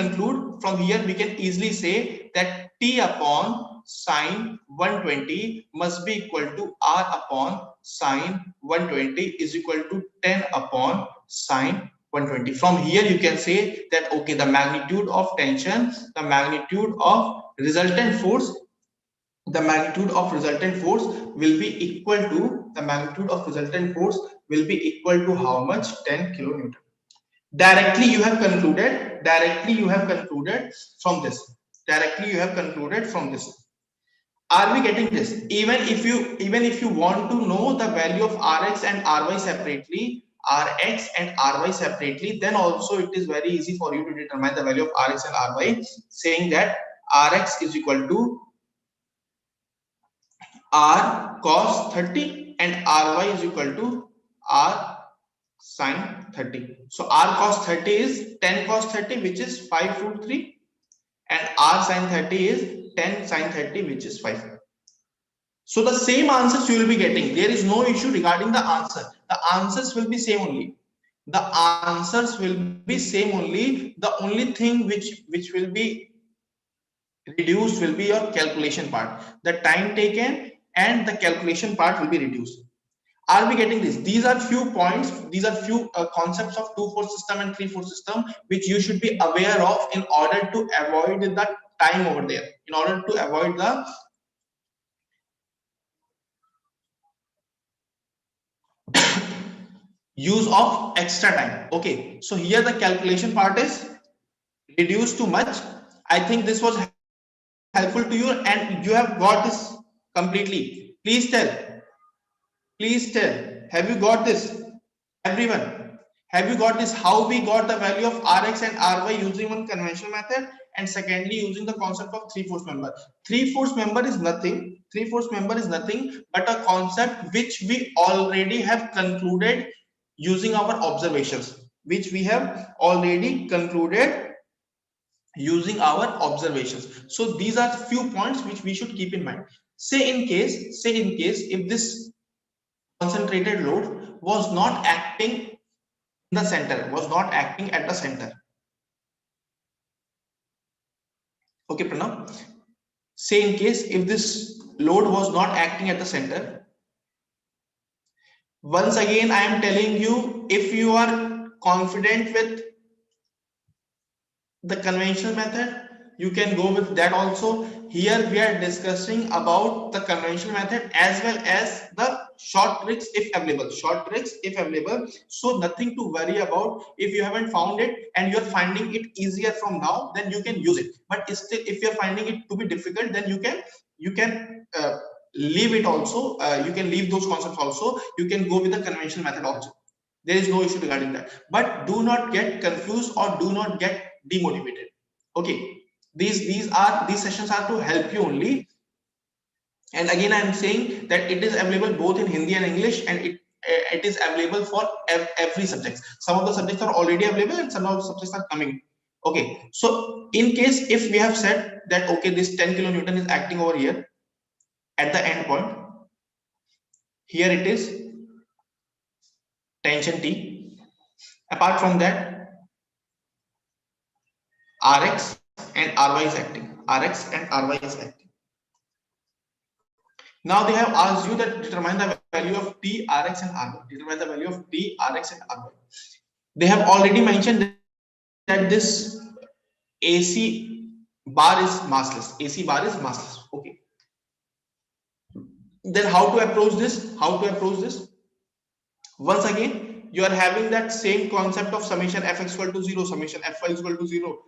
B: easily say that T upon sine 120 must be equal to R upon sine 120 is equal to 10 upon sine 120. From here you can say that okay, the magnitude of tension, the magnitude of resultant force will be equal to how much? 10 kilonewton. Directly you have concluded from this. Are we getting this? Even if you want to know the value of Rx and Ry separately, then also it is very easy for you to determine the value of Rx and Ry, saying that Rx is equal to R cos 30 and Ry is equal to R sin 30. So R cos 30 is 10 cos 30, which is 5 root 3, and R sin 30 is 10 sin 30, which is 5. So the same answers you will be getting. There is no issue regarding the answer. The answers will be same only. The answers will be same only. The only thing which will be reduced will be your calculation part. The time taken and the calculation part will be reduced. Are we getting this? These are few points, these are few concepts of 2-4 system and 3-4 system which you should be aware of in order to avoid the time over there, in order to avoid the use of extra time. Okay, so here the calculation part is reduced too much. I think this was helpful to you and you have got this completely. Please tell, have you got this? Everyone, have you got this? How we got the value of Rx and Ry using one conventional method, and secondly using the concept of 3/4 member. 3/4 member is nothing. 3/4 member is nothing but a concept which we already have concluded using our observations, which we have already concluded using our observations. So these are few points which we should keep in mind. Say in case if this concentrated load was not acting in the center, was not acting at the center. Okay, Pranav. Say in case if this load was not acting at the center. Once again, I am telling you, if you are confident with the conventional method, you can go with that also. Here we are discussing about the conventional method as well as the short tricks if available. So nothing to worry about. If you haven't found it and you're finding it easier from now, then you can use it. But still, if you're finding it to be difficult, then you can leave it also. You can leave those concepts also. You can go with the conventional method also. There is no issue regarding that, but do not get confused or do not get demotivated. Okay, these sessions are to help you only. And again, I am saying that it is available both in Hindi and English, and it is available for every subject. Some of the subjects are already available and some of the subjects are coming. Okay, so in case if we have said that okay, this 10 kilonewton is acting over here at the end point, here it is tension T. Apart from that, Rx and Ry is acting. Rx and Ry is acting. Now they have asked you that determine the value of T, Rx and Ry. Determine the value of T, Rx and Ry. They have already mentioned that this AC bar is massless. AC bar is massless. Okay. Then how to approach this? Once again, you are having that same concept of summation Fx equal to 0, summation Fy is equal to 0,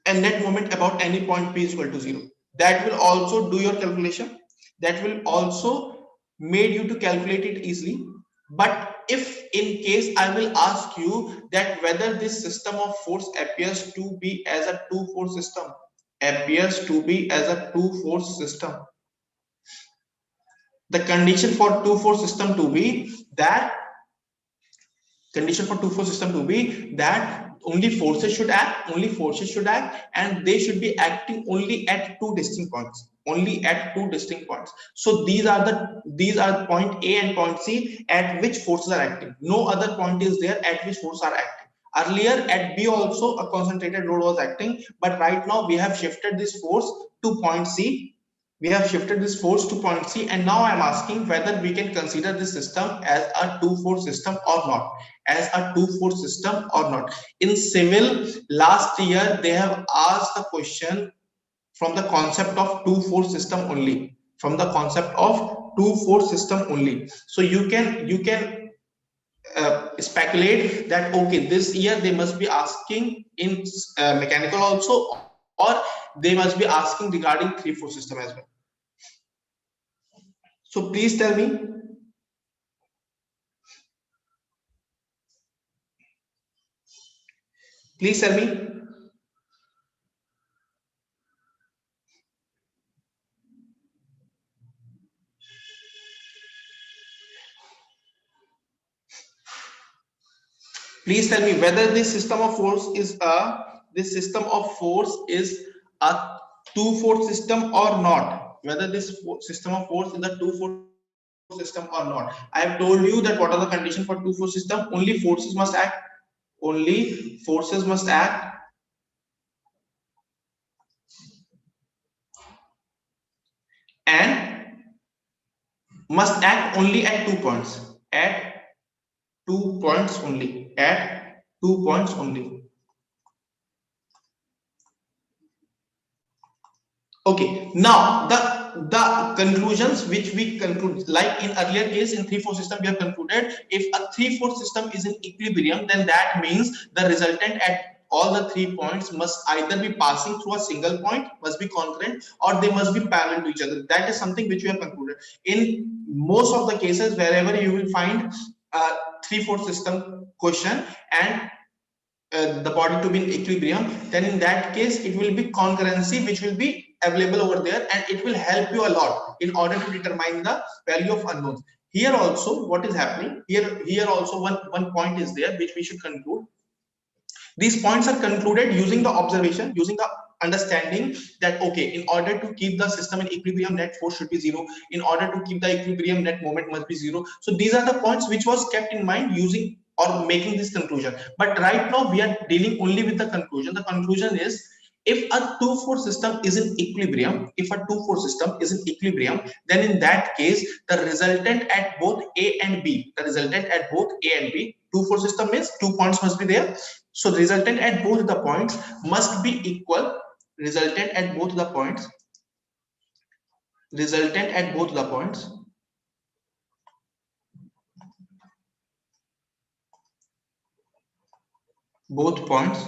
B: and net moment about any point P is equal to 0. That will also do your calculation. That will also made you to calculate it easily. But if in case I will ask you that whether this system of force appears to be as a 2-4 system, the condition for 2-4 system to be that only forces should act, and they should be acting only at two distinct points, so these are point A and point C at which forces are acting. No other point is there at which forces are acting. Earlier at B also a concentrated load was acting, but right now we have shifted this force to point C. And now I am asking whether we can consider this system as a 2-4 system or not. In civil last year they have asked the question from the concept of 2-4 system only. So you can speculate that okay, this year they must be asking in mechanical also, or they must be asking regarding 3-4 system as well. So please tell me. Please tell me whether this system of force is a two-force system or not. Whether this system of force is a two-force system or not. I have told you that what are the conditions for two-force system. Only forces must act. Only forces must act and must act only at 2 points. At 2 points only. At 2 points only. Okay, now the conclusions which we conclude, like in earlier case in 3-4 system, we have concluded if a 3-4 system is in equilibrium, then that means the resultant at all the 3 points must either be passing through a single point, must be concurrent, or they must be parallel to each other. That is something which we have concluded. In most of the cases, wherever you will find a 3-4 system question and the body to be in equilibrium, then in that case it will be concurrency which will be available over there, and it will help you a lot in order to determine the value of unknowns. Here also what is happening, here also one point is there which we should conclude. These points are concluded using the observation, using the understanding that okay, in order to keep the system in equilibrium, net force should be 0. In order to keep the equilibrium, net moment must be 0. So these are the points which was kept in mind using or making this conclusion. But right now we are dealing only with the conclusion. The conclusion is, if a 2-4 system is in equilibrium, then in that case the resultant at both A and B, 2-4 system means 2 points must be there. So resultant at both the points must be equal. Resultant at both the points both points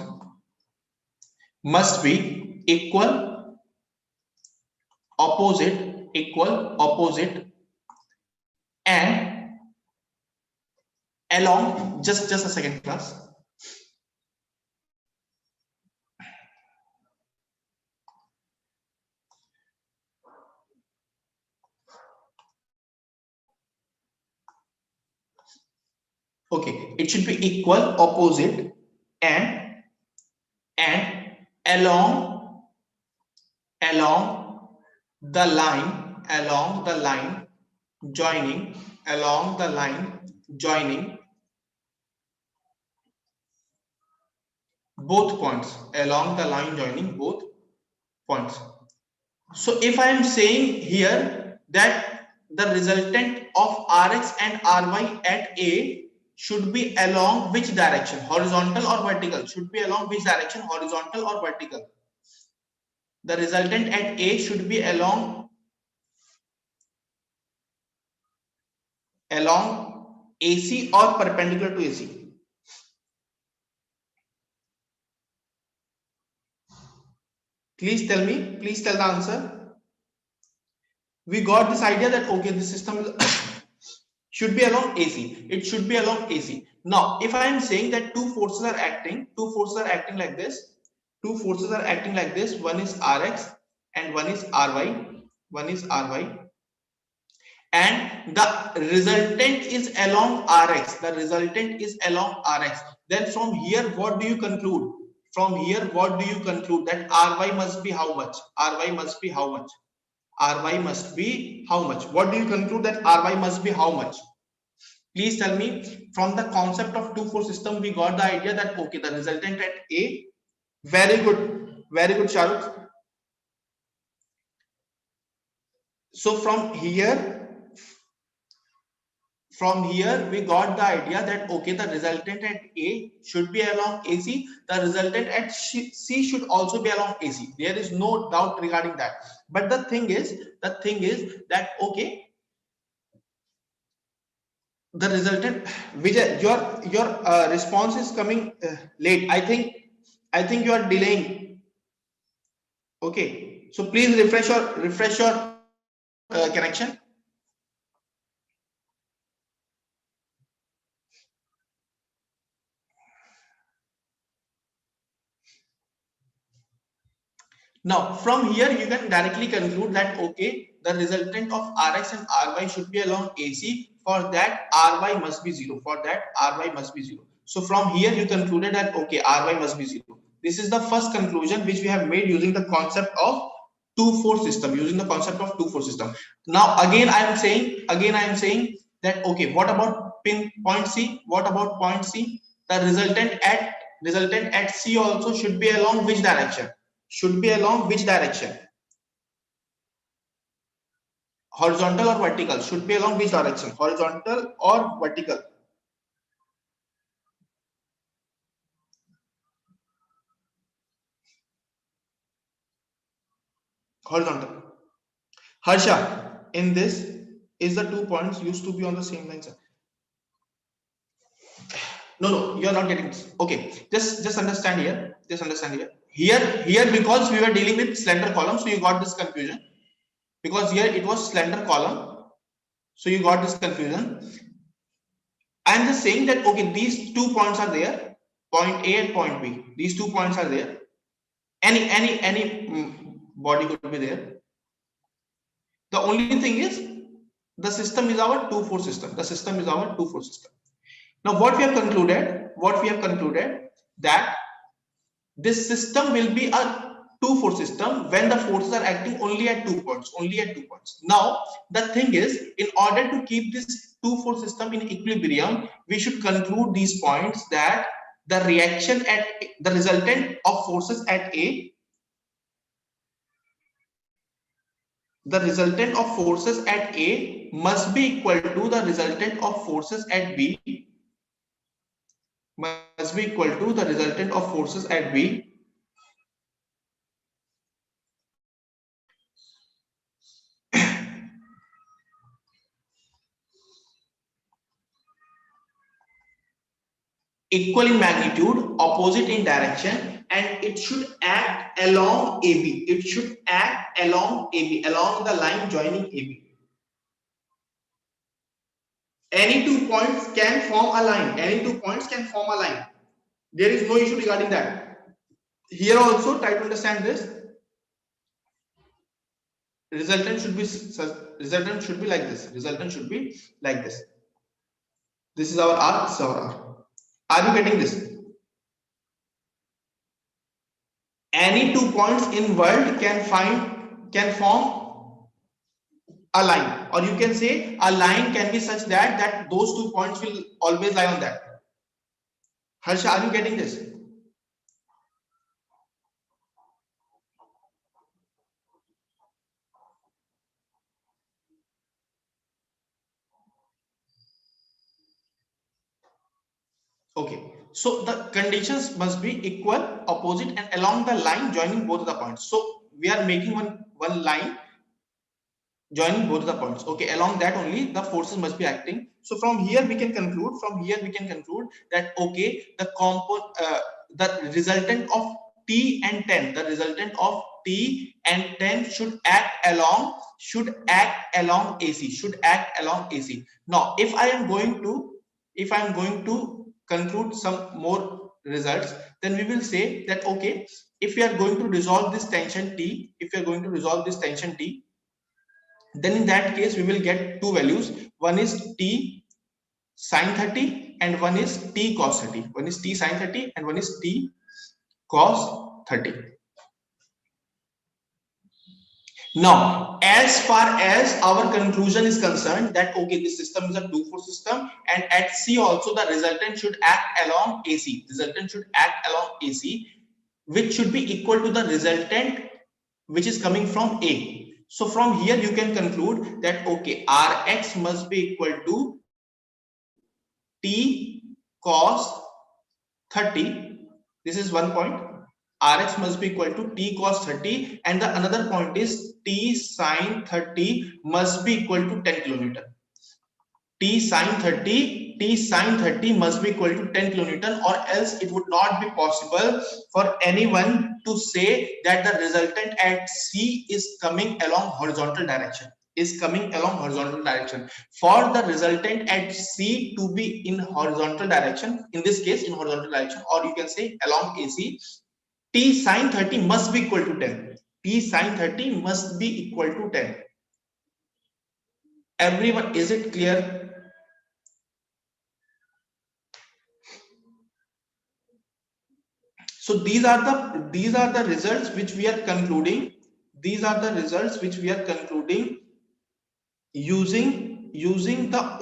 B: must be equal, opposite, and along, just a second class. Okay, it should be equal, opposite, and along the line joining both points, So if I am saying here that the resultant of Rx and Ry at A should be along which direction, horizontal or vertical? Should be along which direction, horizontal or vertical? The resultant at A should be along AC or perpendicular to AC. Please tell me, please tell the answer. We got this idea that okay, the system should be along AC. It should be along AC. Now, if I am saying that two forces are acting like this. One is Rx and one is Ry. And the resultant is along Rx. Then from here, what do you conclude? That Ry must be how much? What do you conclude that Ry must be how much? Please tell me. From the concept of 2-4 system, we got the idea that okay, the resultant at A. Very good, Shahrukh. So from here we got the idea that okay, the resultant at A should be along AC. The resultant at C should also be along AC. There is no doubt regarding that. But the thing is that okay, the resultant, Vijay, your response is coming late. I think you are delaying. Okay, so please refresh your connection. Now from here you can directly conclude that okay, the resultant of Rx and Ry should be along AC. For that Ry must be 0. So from here you concluded that okay, Ry must be 0. This is the first conclusion which we have made using the concept of 2-4 system, using the concept of 2-4 system. Now again I am saying that okay, what about point C? What about point C? The resultant at C also should be along which direction? Should be along which direction? Horizontal or vertical? Should be along which direction? Horizontal or vertical? Horizontal. Harsha, in this, is the 2 points used to be on the same line, sir? No, you are not getting this. Okay, just understand here. Just understand here. Here, because we were dealing with slender column, so you got this confusion. Because here it was slender column, so you got this confusion. I am just saying that okay, these 2 points are there, point A and point B. These 2 points are there. Any body could be there. The only thing is the system is our 2-4 system. The system is our 2-4 system. Now what we have concluded that this system will be a 2-4 system when the forces are acting only at 2 points. Now the thing is, in order to keep this 2-4 system in equilibrium, we should conclude these points that the reaction at the resultant of forces at A, the resultant of forces at A must be equal to the resultant of forces at B, must be equal to the resultant of forces at B equal in magnitude, opposite in direction, and it should act along AB. It should act along AB, along the line joining AB. Any 2 points can form a line. Any 2 points can form a line. There is no issue regarding that. Here also try to understand this. Resultant should be like this. Resultant should be like this. This is our R, this is our R. Are you getting this? Any 2 points in world can form a line, or you can say a line can be such that those 2 points will always lie on that. Harsha, are you getting this? Okay, so the conditions must be equal, opposite, and along the line joining both of the points. So we are making one line joining both the points. Okay, along that only the forces must be acting. So from here we can conclude that okay, the resultant of T and 10, the resultant of T and 10 should act along AC. Now if I am going to conclude some more results, then we will say that okay, if we are going to resolve this tension T, then in that case we will get two values. One is T sine 30 and one is T cos 30. One is T sine 30 and one is T cos 30. Now, as far as our conclusion is concerned, that okay, this system is a 2-4 system, and at C also the resultant should act along AC. Which should be equal to the resultant which is coming from A. So from here you can conclude that okay, Rx must be equal to T cos 30. This is one point. Rx must be equal to T cos 30, and the another point is T sin 30 must be equal to 10 kilonewton. T sin 30 must be equal to 10 kilonewton, or else it would not be possible for anyone to say that the resultant at C is coming along horizontal direction. For the resultant at C to be in horizontal direction, in this case in horizontal direction, or you can say along AC, T sin 30 must be equal to 10. T sin 30 must be equal to 10. Everyone, is it clear? So these are the results which we are concluding. These are the results which we are concluding using the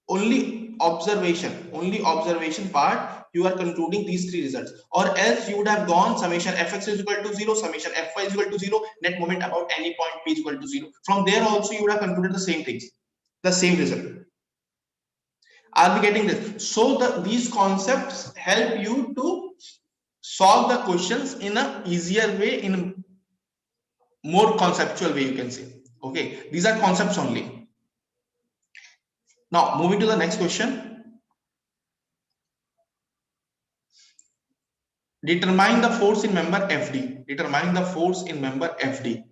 B: only observation part. You are concluding these three results, or else you would have gone summation fx is equal to 0, summation fy is equal to 0, net moment about any point p is equal to 0. From there also you would have concluded the same things, the same result. Are we getting this? So these concepts help you to solve the questions in a easier way, in a more conceptual way, you can say. Okay, these are concepts only. Now moving to the next question. Determine the force in member FD. Determine the force in member FD.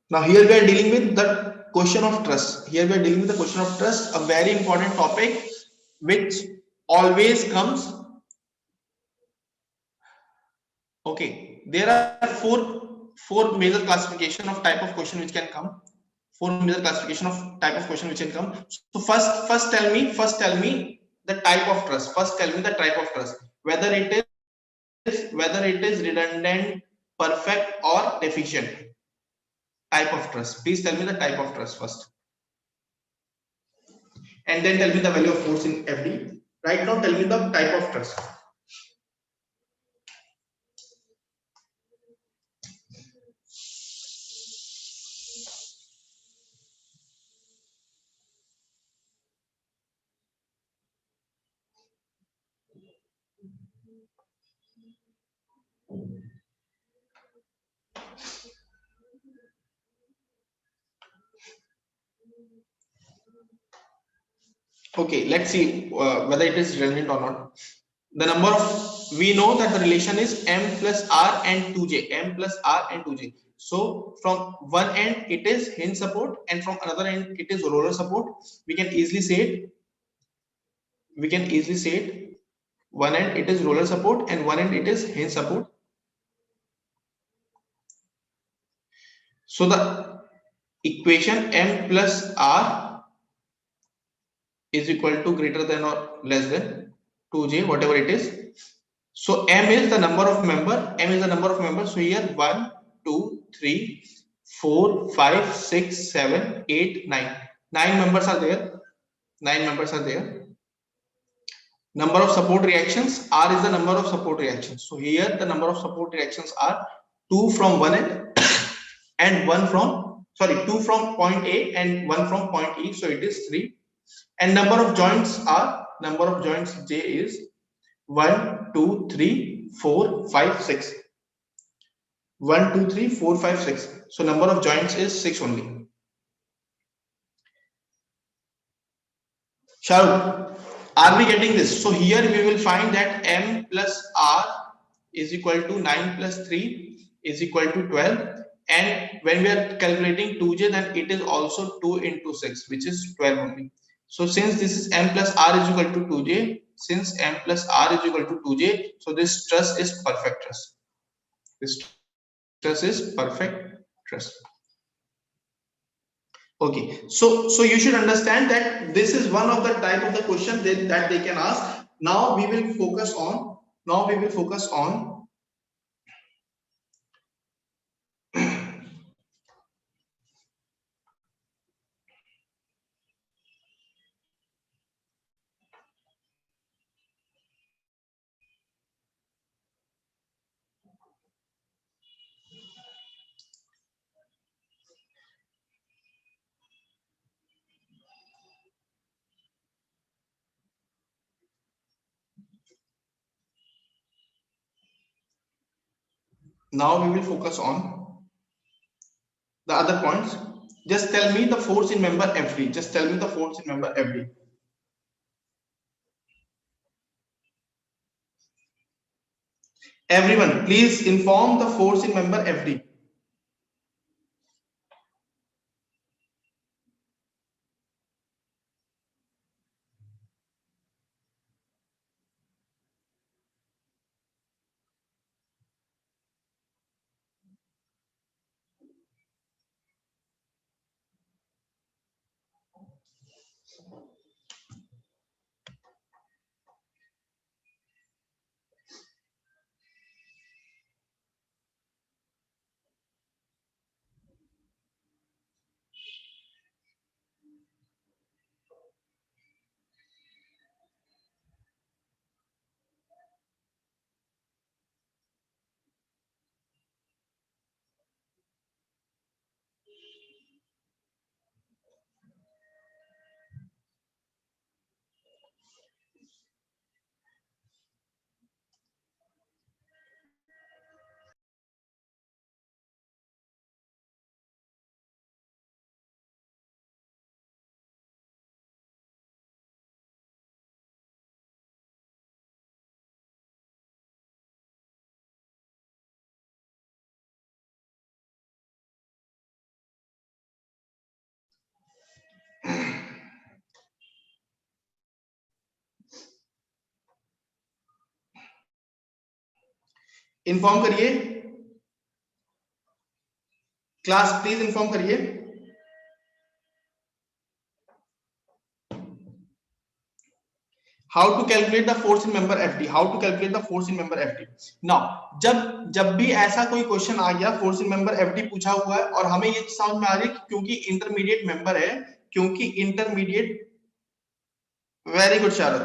B: Now here we are dealing with the question of truss. Here we are dealing with the question of truss, a very important topic which always comes. Okay, there are four major classification of type of question which can come. Four major classification of type of question which can come. So first tell me the type of truss. First tell me the type of truss. Whether it is redundant, perfect, or deficient. Type of truss. Please tell me the type of truss first, and then tell me the value of force in FD. Right now, tell me the type of truss. Okay, let's see whether it is redundant or not. The number of, we know that the relation is m plus r and 2j, m plus r and 2j. So from one end it is hinge support, and from another end it is roller support. We can easily say it, one end it is roller support and one end it is hinge support. So the equation m plus r is equal to greater than or less than 2j, whatever it is. So m is the number of members. So here 1, 2, 3, 4, 5, 6, 7, 8, 9. 9 members are there. 9 members are there. Number of support reactions. R is the number of support reactions. So here the number of support reactions are 2 from one end and 1 from, sorry, 2 from point A and 1 from point E. So it is 3. And number of joints J is 1, 2, 3, 4, 5, 6. 1, 2, 3, 4, 5, 6. So number of joints is 6 only. Shahrukh, are we getting this? So here we will find that m plus r is equal to 9 plus 3 is equal to 12. And when we are calculating 2j, then it is also 2 into 6, which is 12 only. So since this is m plus r is equal to 2j, so this truss is perfect truss. This truss is perfect truss. Okay, so you should understand that this is one of the type of the question that they can ask. Now we will focus on. Now we will focus on the other points. Just tell me the force in member FD. Just tell me the force in member FD. Everyone, please inform the force in member FD. Inform करिए class, please inform करिए। How to calculate the force in member FD, how to calculate the force in member FD. Now जब भी ऐसा कोई question आ गया, force in member FD पूछा हुआ है और हमें ये समझ में आ रही है क्योंकि इंटरमीडिएट मेंबर है, क्योंकि intermediate, very good Sharad,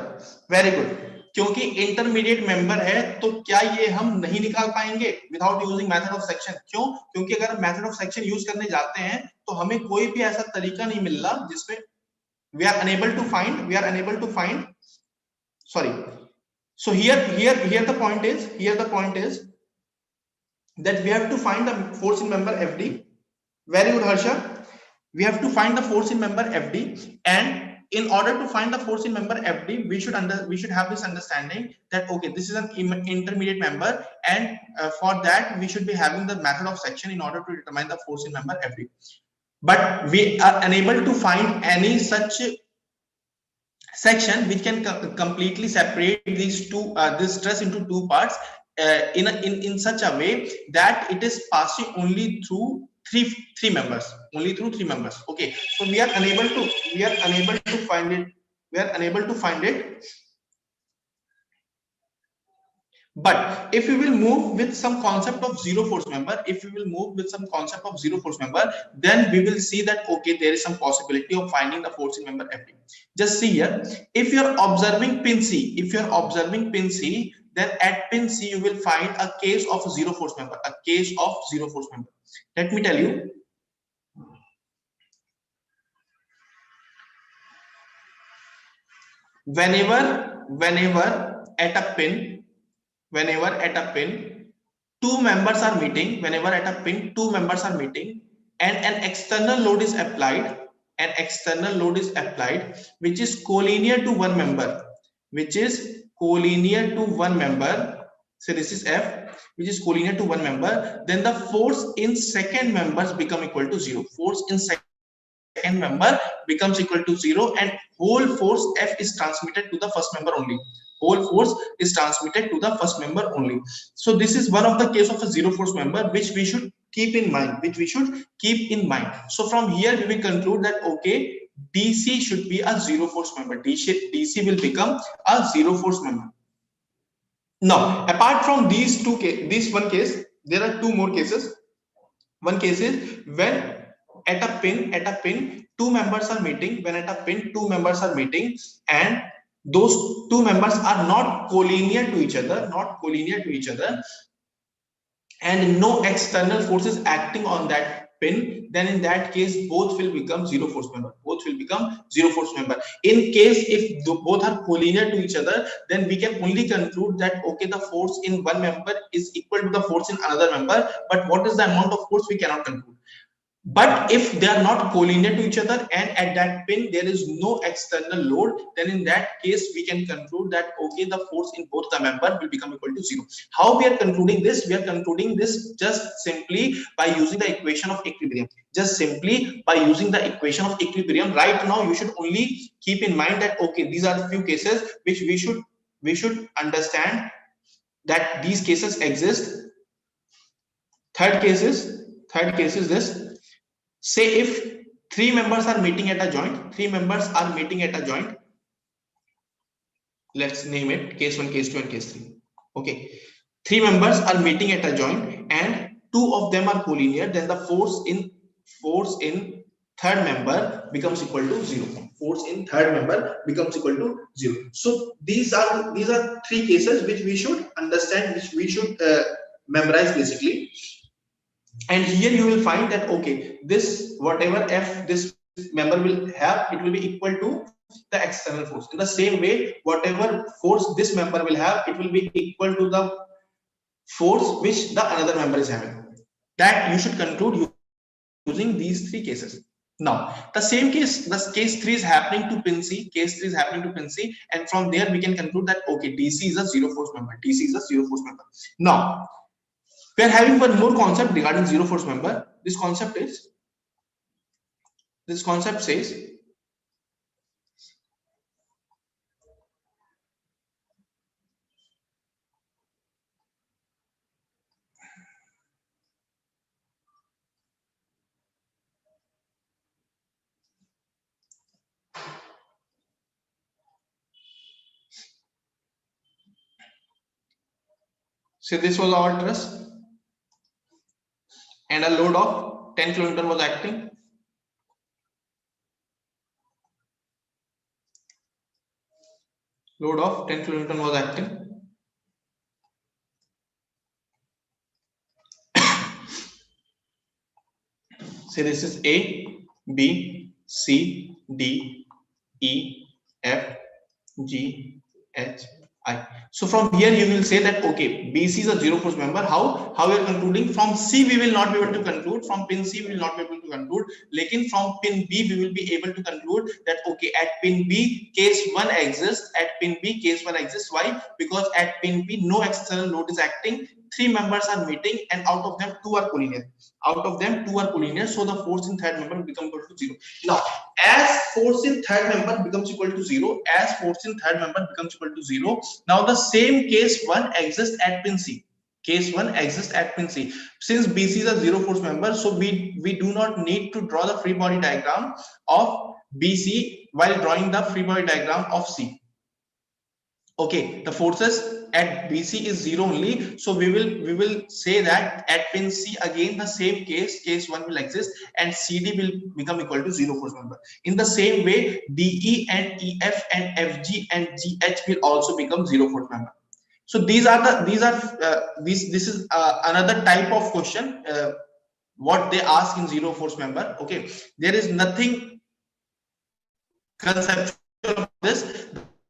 B: very good, क्योंकि इंटरमीडिएट मेंबर है तो क्या ये हम नहीं निकाल पाएंगे without using method of section? क्यों? क्योंकि अगर मेथड ऑफ सेक्शन यूज करने जाते हैं तो हमें कोई भी ऐसा तरीका नहीं मिल रहा जिसमें we are unable to find, sorry, so here the point is that we have to find the force in member FD. Very good, Harsha. We have to find the force in member FD, and in order to find the force in member FD, we should have this understanding that okay, this is an intermediate member, and for that we should be having the method of section in order to determine the force in member FD. But we are unable to find any such section which can completely separate these two this stress into two parts in such a way that it is passing only through three members, okay. So we are unable to find it. But if we will move with some concept of zero force member, then we will see that okay, there is some possibility of finding the force in member FD. Just see here, if you're observing pin C, then at pin C you will find a case of zero force member, Let me tell you. Whenever at a pin, two members are meeting, and an external load is applied, which is collinear to one member, so this is F, which is collinear to one member, then the force in second members become equal to zero. Second member becomes equal to zero, and whole force F is transmitted to the first member only. So this is one of the case of a zero force member which we should keep in mind. So from here we will conclude that okay, DC should be a zero force member. DC will become a zero force member. Now, apart from this one case, there are two more cases. One case is when at a pin two members are meeting, and those two members are not collinear to each other, and no external forces acting on that pin, then in that case both will become zero force member. In case if both are collinear to each other, then we can only conclude that okay, the force in one member is equal to the force in another member, but what is the amount of force we cannot conclude. But if they are not collinear to each other and at that pin there is no external load, then in that case we can conclude that okay, the force in both the member will become equal to zero. How we are concluding this? We are concluding this just simply by using the equation of equilibrium. Right now you should only keep in mind that okay, these are the few cases which we should understand that these cases exist. Third case is this. Say if three members are meeting at a joint. Three members are meeting at a joint. Let's name it case 1, case 2, and case 3. Okay, three members are meeting at a joint and two of them are collinear. Then the force in third member becomes equal to 0. Force in third member becomes equal to 0. So these are three cases which we should understand, which we should memorize basically. And here you will find that okay, this whatever F this member will have, it will be equal to the external force. In the same way, whatever force this member will have, it will be equal to the force which the another member is having. That you should conclude using these three cases. Now, the same case, the case 3 is happening to pin C. Case 3 is happening to pin C, and from there we can conclude that okay, DC is a zero force member. DC is a zero force member. Now, we are having one more concept regarding zero force member. This concept says this was our truss and a load of 10 kN was acting. Load of 10 kN was acting. Say this is A, B, C, D, E, F, G, H, I. So from here you will say that okay, BC is a zero force member. How we are concluding? From C we will not be able to conclude. From pin C we will not be able to conclude. Lekin from pin B we will be able to conclude that okay, at pin B case 1 exists. At pin B case 1 exists. Why? Because at pin B no external load is acting. Three members are meeting and out of them two are collinear. So the force in third member will become equal to 0. Now, as force in third member becomes equal to 0, now the same case 1 exists at pin C. Since BC is a zero force member, so we do not need to draw the free body diagram of BC while drawing the free body diagram of C. Okay, the forces at BC is 0 only, so we will say that at pin C again the same case 1 will exist and CD will become equal to zero force member. In the same way, DE and EF and FG and GH will also become zero force member. So this is another type of question what they ask in zero force member. Okay, there is nothing conceptual of this.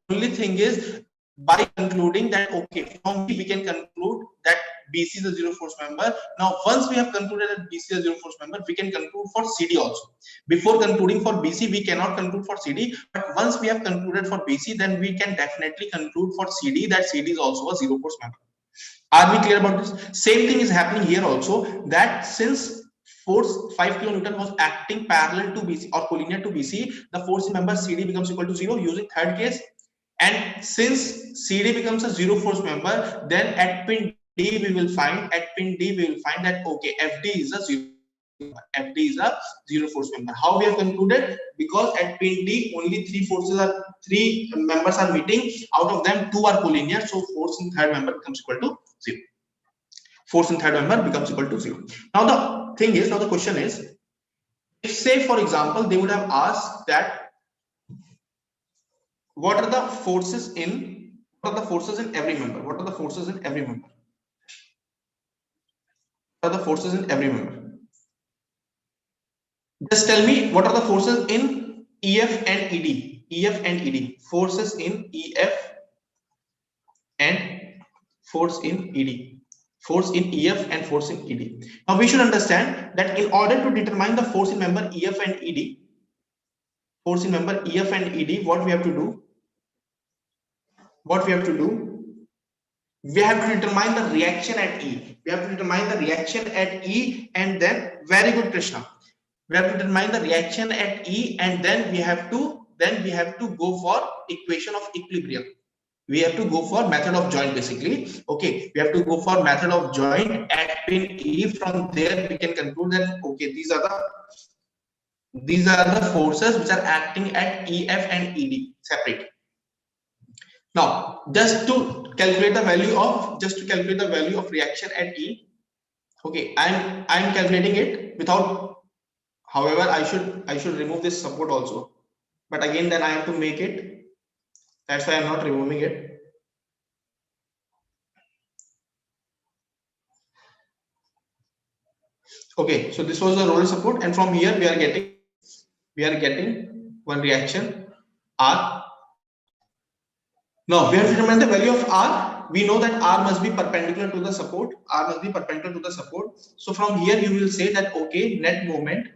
B: The only thing is, by concluding that okay, from B we can conclude that BC is a zero force member. Now once we have concluded that BC is a zero force member, we can conclude for CD also. Before concluding for BC we cannot conclude for CD, but once we have concluded for BC, then we can definitely conclude for CD that CD is also a zero force member. Are we clear about this? Same thing is happening here also, that since force 5 kN was acting parallel to BC or collinear to BC, the force in member CD becomes equal to 0 using third case. And since CD becomes a zero force member, then at pin D we will find that okay, FD is a zero force member. How we have concluded? Because at pin D only three members are meeting, out of them two are collinear, so force in third member becomes equal to 0. Now the question is, if say for example they would have asked that what are the forces in every member? Just tell me what are the forces in EF and ED. Forces in EF and force in ED. Force in EF and force in ED. Now we should understand that in order to determine the force in member EF and ED, what we have to do? We have to determine the reaction at E. And then, very good Krishna. We have to determine the reaction at E, and then we have to go for equation of equilibrium. We have to go for method of joint basically. Okay, we have to go for method of joint at pin E. From there we can conclude that okay, these are the These are the forces which are acting at EF and ED separate. Now, just to calculate the value of reaction at E. Okay, I'm calculating it without. However, I should remove this support also. But again, then I have to make it. That's why I'm not removing it. Okay, so this was the roller support, and from here we are getting one reaction R. Now we have to determine the value of R. We know that R must be perpendicular to the support. R must be perpendicular to the support. So from here you will say that okay, net moment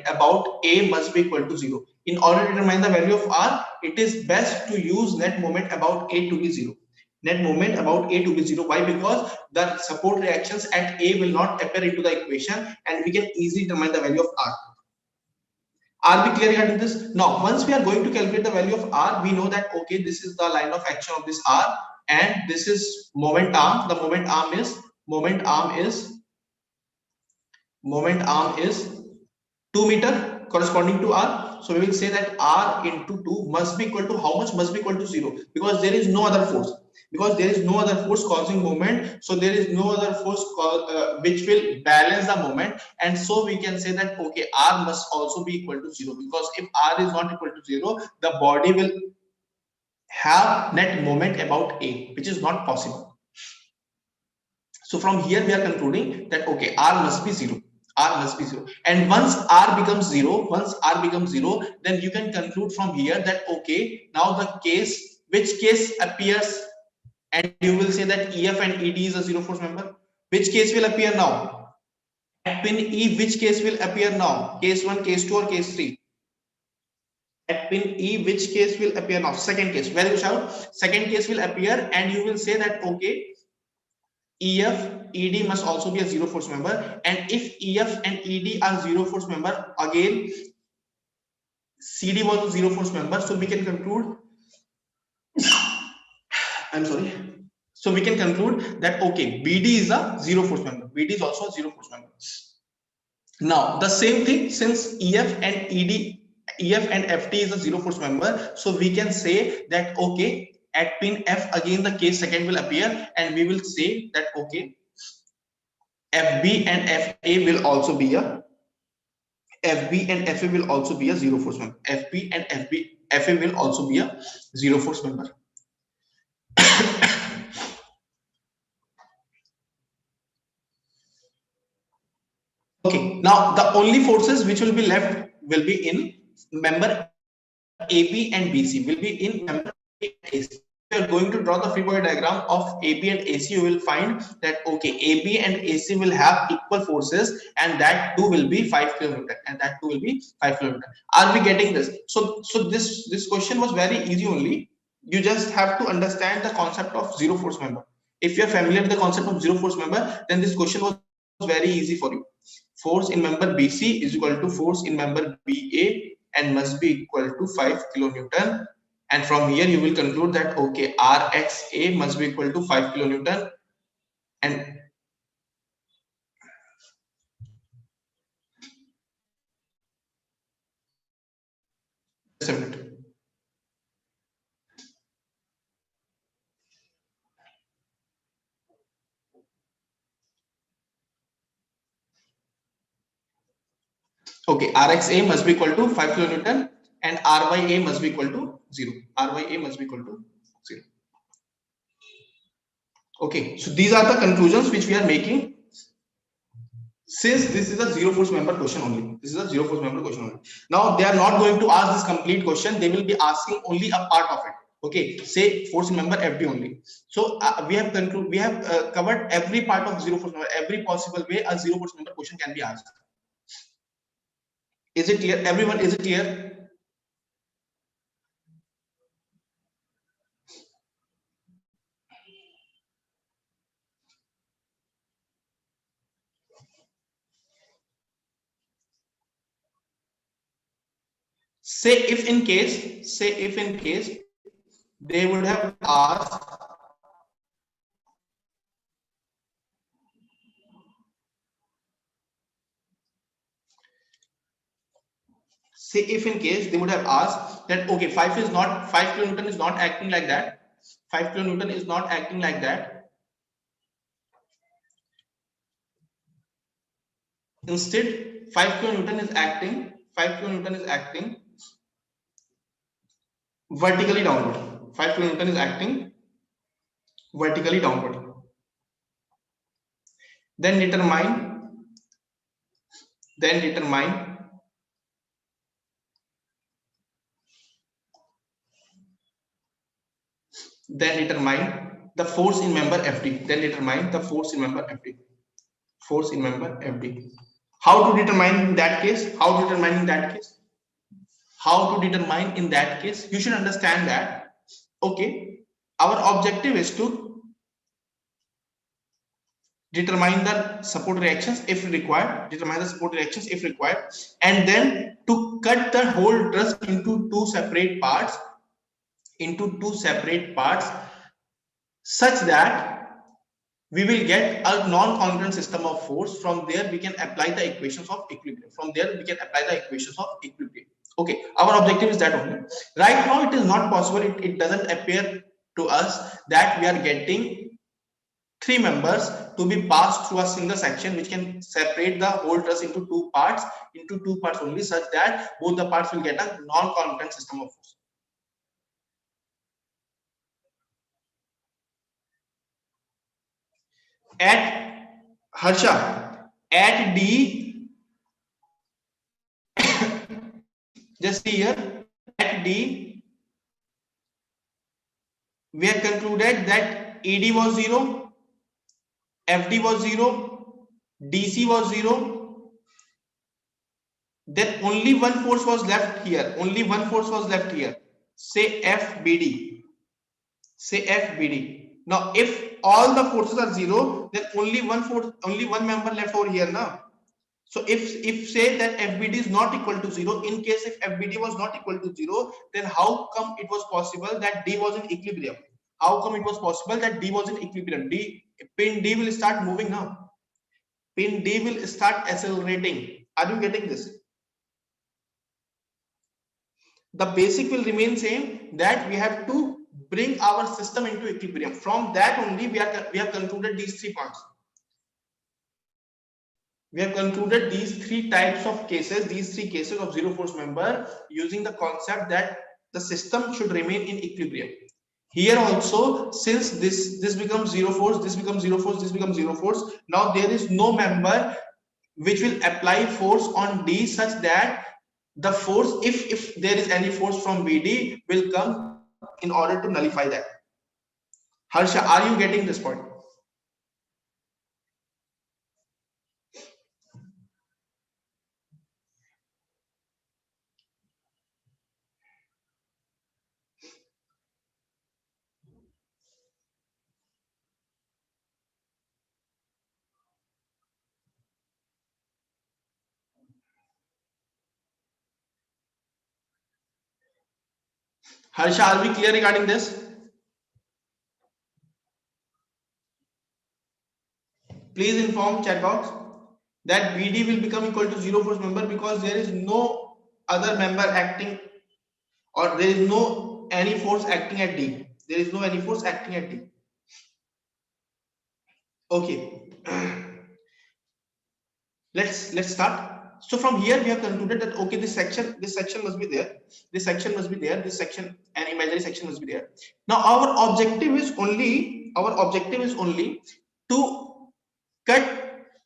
B: about A must be equal to 0. In order to determine the value of R, it is best to use net moment about A to be 0. Net moment about A to be 0. Why? Because the support reactions at A will not appear into the equation, and we can easily determine the value of R. Are we clear regarding this? Now, once we are going to calculate the value of R, we know that okay, this is the line of action of this R, and this is moment arm. The moment arm is 2 meter corresponding to R. So we will say that R into 2 must be equal to how much? Must be equal to 0, because there is no other force. Because there is no other force causing moment, so there is no other force which will balance the moment, and so we can say that okay, R must also be equal to 0, because if R is not equal to 0, the body will have net moment about A, which is not possible. So from here we are concluding that okay, R must be 0. R must be 0. And once R becomes 0, then you can conclude from here that okay, now the case, which case appears, and you will say that EF and ED is a zero force member. Which case will appear now? At pin E, which case will appear now? Case 1, case 2, or case 3? At pin E, which case will appear now? Second case. Very shout. Second case will appear, and you will say that okay, EF, ED must also be a zero force member, and if EF and ED are zero force member, again CD was a zero force member, so we can conclude. I'm sorry. So we can conclude that okay, BD is a zero force member. BD is also a zero force member. Now the same thing, since EF and ED, EF and FT is a zero force member, so we can say that okay, at pin F again the case second will appear, and we will say that okay, FB and FA will also be a will also be a zero force member. FB and FA will also be a zero force member. Okay, now the only forces which will be left will be in member AB and BC, will be in member AC. If you are going to draw the free body diagram of AB and AC, you will find that okay, AB and AC will have equal forces, and that too will be 5 kilonewton, and that too will be 5 kilonewton. Are we getting this? So this question was very easy only. You just have to understand the concept of zero force member. If you are familiar with the concept of zero force member, then this question was very easy for you. Force in member BC is equal to force in member BA and must be equal to 5 kilonewton, and from here you will conclude that okay, Rxa must be equal to 5 kilonewton, and just a minute. Okay, Rxa must be equal to 5 kilonewton, and Rya must be equal to 0. Rya must be equal to 0. Okay, so these are the conclusions which we are making, since this is a zero force member question only. This is a zero force member question only. Now they are not going to ask this complete question, they will be asking only a part of it. Okay, say force member FD only. So we have covered every part of zero force member, every possible way a zero force member question can be asked. Is it clear, everyone? Is it clear? Say if in case they would have asked, say if in case they would have asked that okay, 5 kilonewton is not acting like that, 5 kilonewton is not acting like that, instead 5 kilonewton is acting, 5 kilonewton is acting vertically downward, 5 kilonewton is acting vertically downward, then determine then determine the force in member FD, then determine the force in member FD, force in member FD. How to determine in that case? How to determine in that case? How to determine in that case? You should understand that okay, our objective is to determine the support reactions if required, determine the support reactions if required, and then to cut the whole truss into two separate parts, such that we will get a non-congruent system of force. From there we can apply the equations of equilibrium, okay. Our objective is that only. Right now it is not possible, it doesn't appear to us that we are getting three members to be passed through a single section which can separate the whole truss into two parts only, such that both the parts will get a non-congruent system of force. At Harsha, at D, just see here, at D, we have concluded that AD was 0, FD was 0, DC was 0. Then only one force was left here. Say FBD. Now, if all the forces are 0, then only one member left over here now. So if say that FBD is not equal to 0, in case if FBD was not equal to 0, then how come it was possible that D was in equilibrium? Pin D will start moving now. Pin D will start accelerating. Are you getting this? The basic will remain same, that we have to bring our system into equilibrium. From that only we have concluded these three parts. We have concluded these three types of cases, these three cases of zero force member, using the concept that the system should remain in equilibrium. Here also, since this becomes zero force, this becomes zero force, now there is no member which will apply force on D, such that the force, if there is any force from BD, will come in order to nullify that. Harsha, are you getting this point? Harsha, are we clear regarding this? Please inform chat box that BD will become equal to zero force member because there is no other member acting, or there is no any force acting at D. Okay. Let's start. So from here we have concluded that okay, this section must be there, this section, an imaginary section must be there. Now our objective is only to cut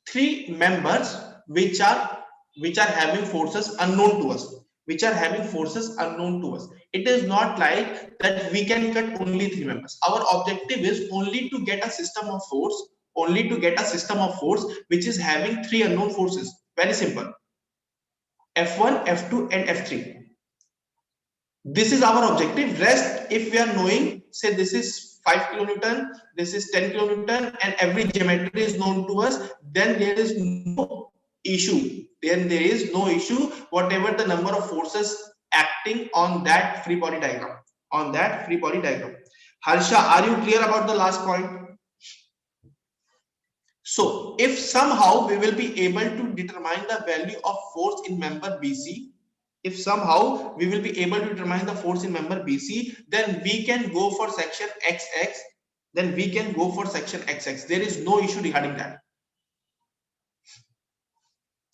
B: three members which are having forces unknown to us, It is not like that we can cut only three members. Our objective is only to get a system of force, which is having three unknown forces. Very simple. F1, F2 and F3. This is our objective. Rest, if we are knowing, say this is 5 kilonewton, this is 10 kilonewton, and every geometry is known to us, then there is no issue. Whatever the number of forces acting on that free body diagram. Harsha, are you clear about the last point? So if somehow we will be able to determine the value of force in member BC, if somehow we will be able to determine the force in member BC, then we can go for section XX. Then we can go for section XX. There is no issue regarding that.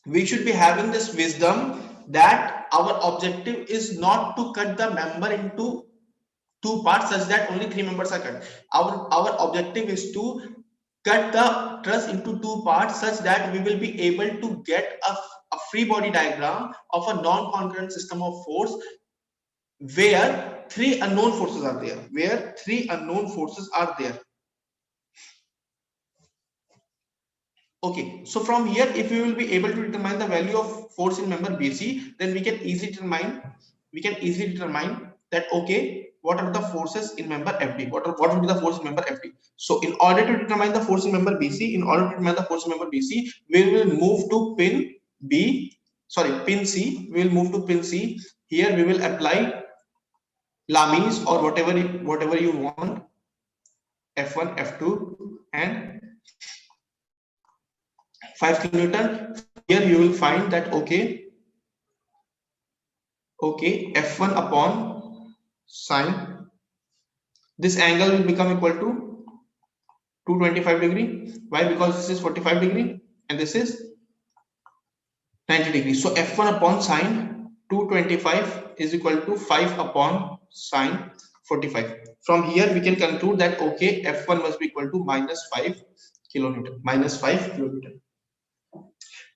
B: We should be having this wisdom that our objective is not to cut the member into two parts such that only three members are cut. Our objective is to cut the truss into two parts such that we will be able to get a free body diagram of a non-concurrent system of force where three unknown forces are there. Where three unknown forces are there. Okay, so from here, if we will be able to determine the value of force in member BC, then we can easily determine that okay, what are the forces in member FD? What will be the force in member FD? So in order to determine the force in member BC, we will move to pin C. We will move to pin C. Here we will apply Lamis or whatever you want, F1, F2, and 5 kilonewton. Here you will find that okay, F1 upon sine, this angle will become equal to 225 degree. Why? Because this is 45 degree and this is 90 degree. So F1 upon sine 225 is equal to 5 upon sine 45. From here we can conclude that okay, F1 must be equal to minus 5 kilonewton.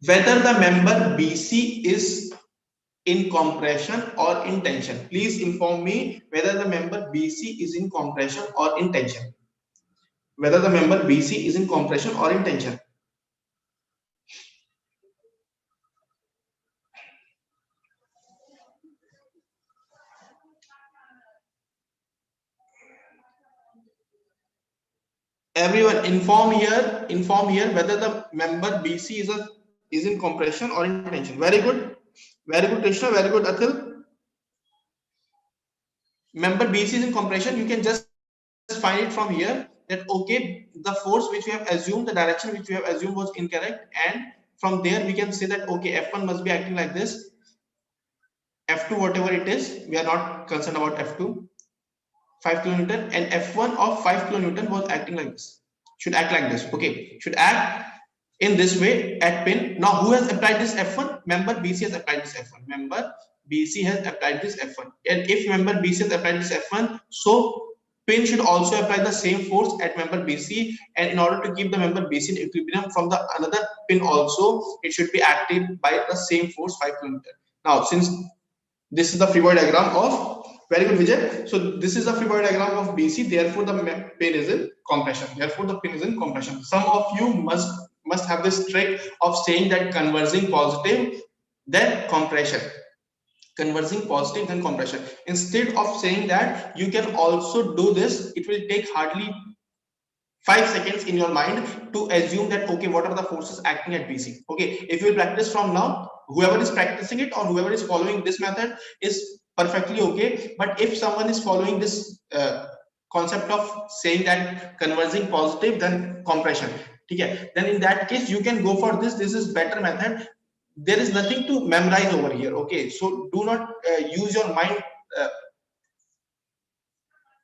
B: Whether the member BC is in compression or in tension. Please inform me whether the member BC is in compression or in tension. Whether the member BC is in compression or in tension. Everyone inform here whether the member BC is in compression or in tension. Very good Krishna, very good Atul. Member BC is in compression. You can just find it from here that okay, the force which we have assumed, the direction which we have assumed was incorrect, and from there we can say that okay, F1 must be acting like this, F2 whatever it is, we are not concerned about F2, 5 kilonewton, and F1 of 5 kilonewton was acting like this, should act like this. Okay, should act in this way at pin. Now who has applied this F1? Member BC has applied this F1. Member BC has applied this F1, and if member BC has applied this F1, so pin should also apply the same force at member BC, and in order to keep the member BC in equilibrium, from the another pin also it should be acted by the same force 5 kilonewton. Now since this is the free body diagram of, very good Vijay, so this is the free body diagram of BC, therefore the pin is in compression. Some of you must have this trick of saying that converging positive then compression, instead of saying that, you can also do this. It will take hardly 5 seconds in your mind to assume that okay, what are the forces acting at BC. Okay, if you practice from now, whoever is practicing it or whoever is following this method is perfectly okay, but if someone is following this concept of saying that converging positive then compression, okay, then in that case you can go for this is better method. There is nothing to memorize over here. Okay, so do not use your mind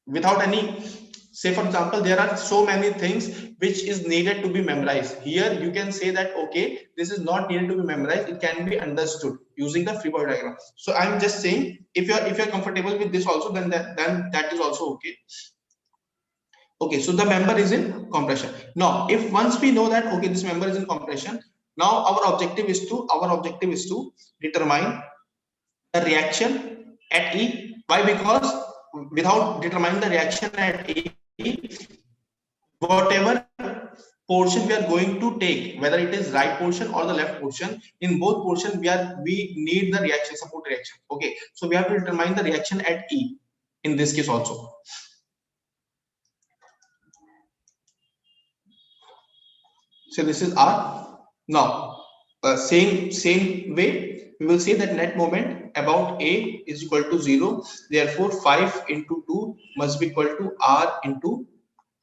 B: without any, say for example, there are so many things which is needed to be memorized. Here you can say that okay, this is not needed to be memorized, it can be understood using the free body diagram. So I'm just saying, if you're comfortable with this also, then that is also okay. Okay, so the member is in compression. Now if once we know that okay, this member is in compression, now our objective is to determine the reaction at E. Why? Because without determining the reaction at E, whatever portion we are going to take, whether it is right portion or the left portion, in both portion we need the reaction, support reaction. Okay, so we have to determine the reaction at E in this case also. So this is R. Now same way we will say that net moment about A is equal to 0. Therefore 5 into 2 must be equal to R into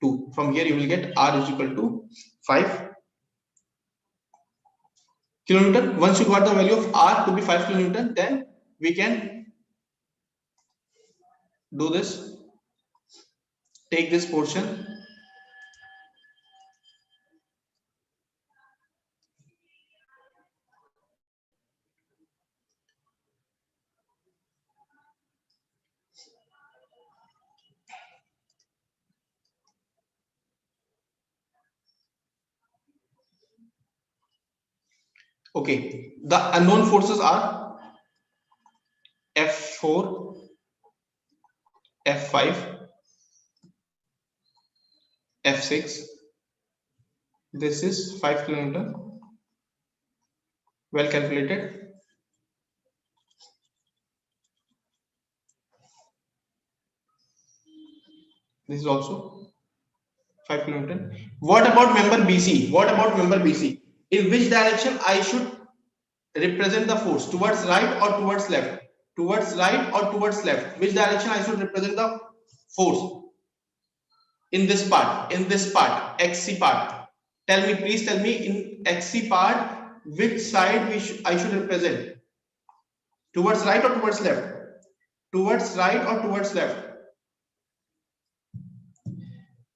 B: 2. From here you will get R is equal to 5 kilonewton. Once you got the value of R to be 5 kilonewton, then we can do this. Take this portion. Okay, the unknown forces are F4, F5, F6. This is 5 kN. Well calculated. This is also 5 kN. What about member BC? What about member BC? In which direction I should represent the force? Towards right or towards left? Towards right or towards left? Which direction I should represent the force? In this part, XC part. Tell me, please tell me, in XC part, which side I should represent? Towards right or towards left? Towards right or towards left?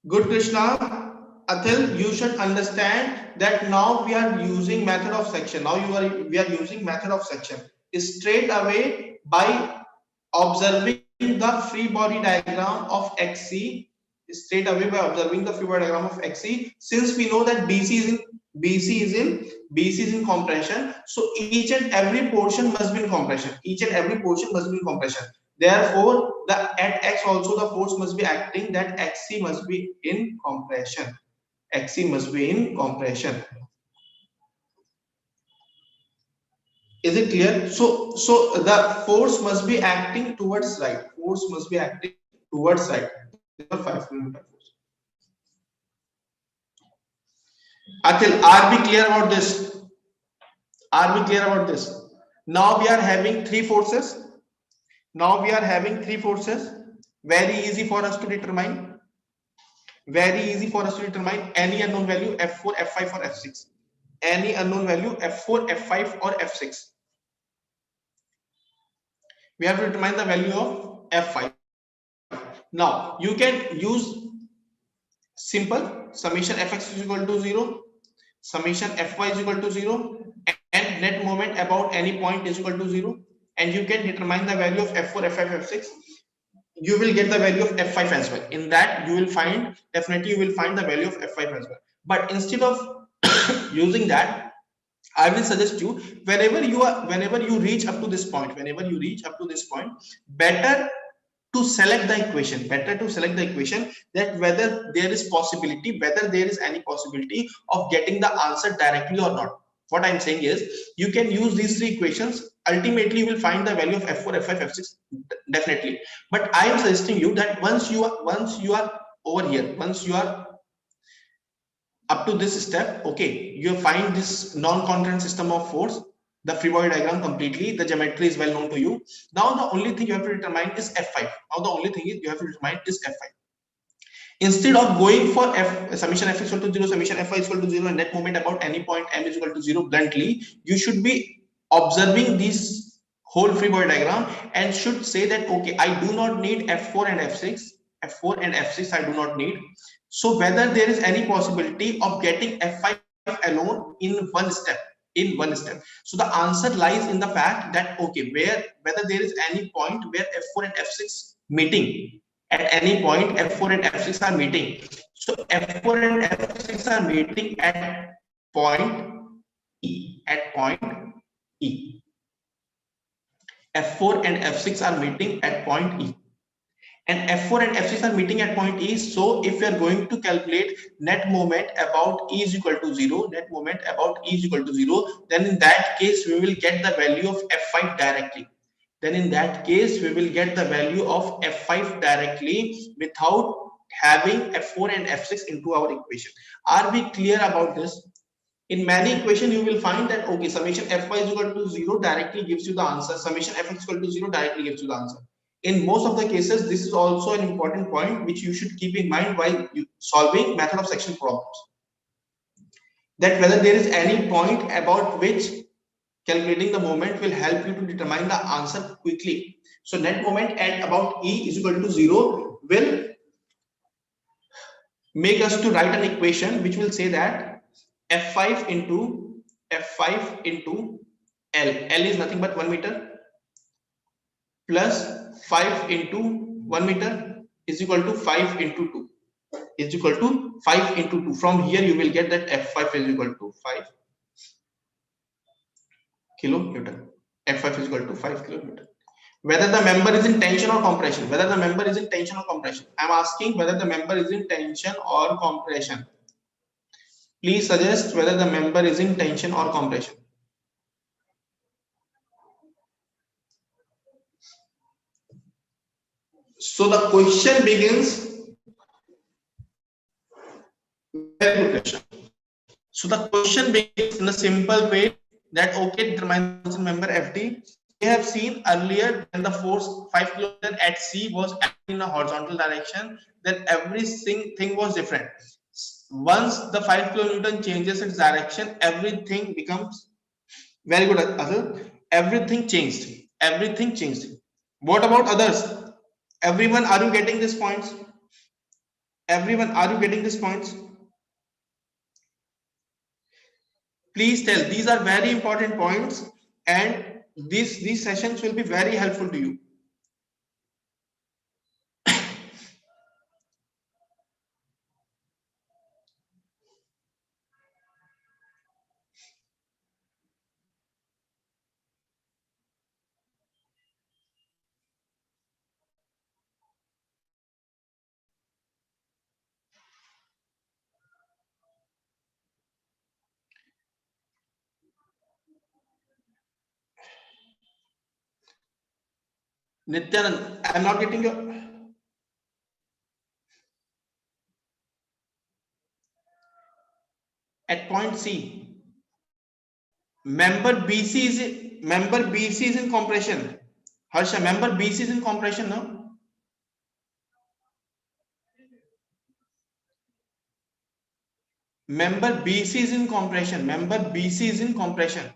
B: Good, Krishna. Atil, you should understand that now we are using method of section. We are using method of section. Straight away by observing the free body diagram of XC. Straight away by observing the free body diagram of XC. Since we know that BC is in compression, so each and every portion must be in compression. Each and every portion must be in compression. Therefore, at X also the force must be acting, that XC must be in compression. XC must be in compression. Is it clear? So the force must be acting towards right. Force must be acting towards right. 5 kN force. Atil, are we clear about this? Are we clear about this? Now we are having three forces. Very easy for us to determine. Any unknown value, F4, F5 or F6. Any unknown value, F4, F5 or F6. We have to determine the value of F5. Now you can use simple summation Fx is equal to 0, summation Fy is equal to 0, and net moment about any point is equal to 0, and you can determine the value of F4, F5, F6. You will get the value of F5 as well. In that you will find, definitely you will find the value of F5 as well. But instead of using that, I will suggest you, whenever you reach up to this point, better to select the equation, that whether there is any possibility of getting the answer directly or not. What I'm saying is, you can use these three equations. Ultimately, you will find the value of F4, F5, F6 definitely. But I am suggesting you that once you are over here, once you are up to this step, okay, you find this non-concurrent system of force, the free body diagram completely, the geometry is well known to you. Now the only thing you have to determine is F5. Instead of going for summation F is equal to 0, summation Fy is equal to 0, and net moment about any point M is equal to 0 bluntly, you should be observing this whole free body diagram and should say that, okay, I do not need F4 and F6. I do not need. So whether there is any possibility of getting F5 alone in one step. So the answer lies in the fact that, okay, whether there is any point where F4 and F6 meeting. At any point, F4 and F6 are meeting. So F4 and F6 are meeting at point E. F4 and F6 are meeting at point E. And F4 and F6 are meeting at point E. So if we are going to calculate net moment about E is equal to 0, then in that case we will get the value of F5 directly. Without having F4 and F6 into our equation. Are we clear about this? In many equations you will find that, okay, summation Fy is equal to 0 directly gives you the answer, summation Fx is equal to 0 directly gives you the answer. In most of the cases, this is also an important point which you should keep in mind while solving method of section problems. That whether there is any point about which calculating the moment will help you to determine the answer quickly. So net moment at about E is equal to 0 will make us to write an equation which will say that F5 into L. L is nothing but 1 meter plus 5 into 1 meter is equal to 5 into 2 is equal to 5 into 2. From here you will get that F5 is equal to 5 kilonewton. F5 is equal to 5 kilonewton. Whether the member is in tension or compression. Whether the member is in tension or compression. I am asking whether the member is in tension or compression. Please suggest whether the member is in tension or compression. So the question begins. Very good question. So the question begins in a simple way that okay, determine the member FD. We have seen earlier when the force 5 kN at C was acting in a horizontal direction, then everything was different. Once the 5 kilonewton changes its direction, everything becomes very good. Azul. Everything changed. Everything changed. What about others? Everyone, are you getting these points? Everyone, are you getting these points? Please tell. These are very important points, and these sessions will be very helpful to you. Nityanand, I am not getting your. At point C, member BC is in compression. Harsha, member BC is in compression, no? Member BC is in compression. Member BC is in compression.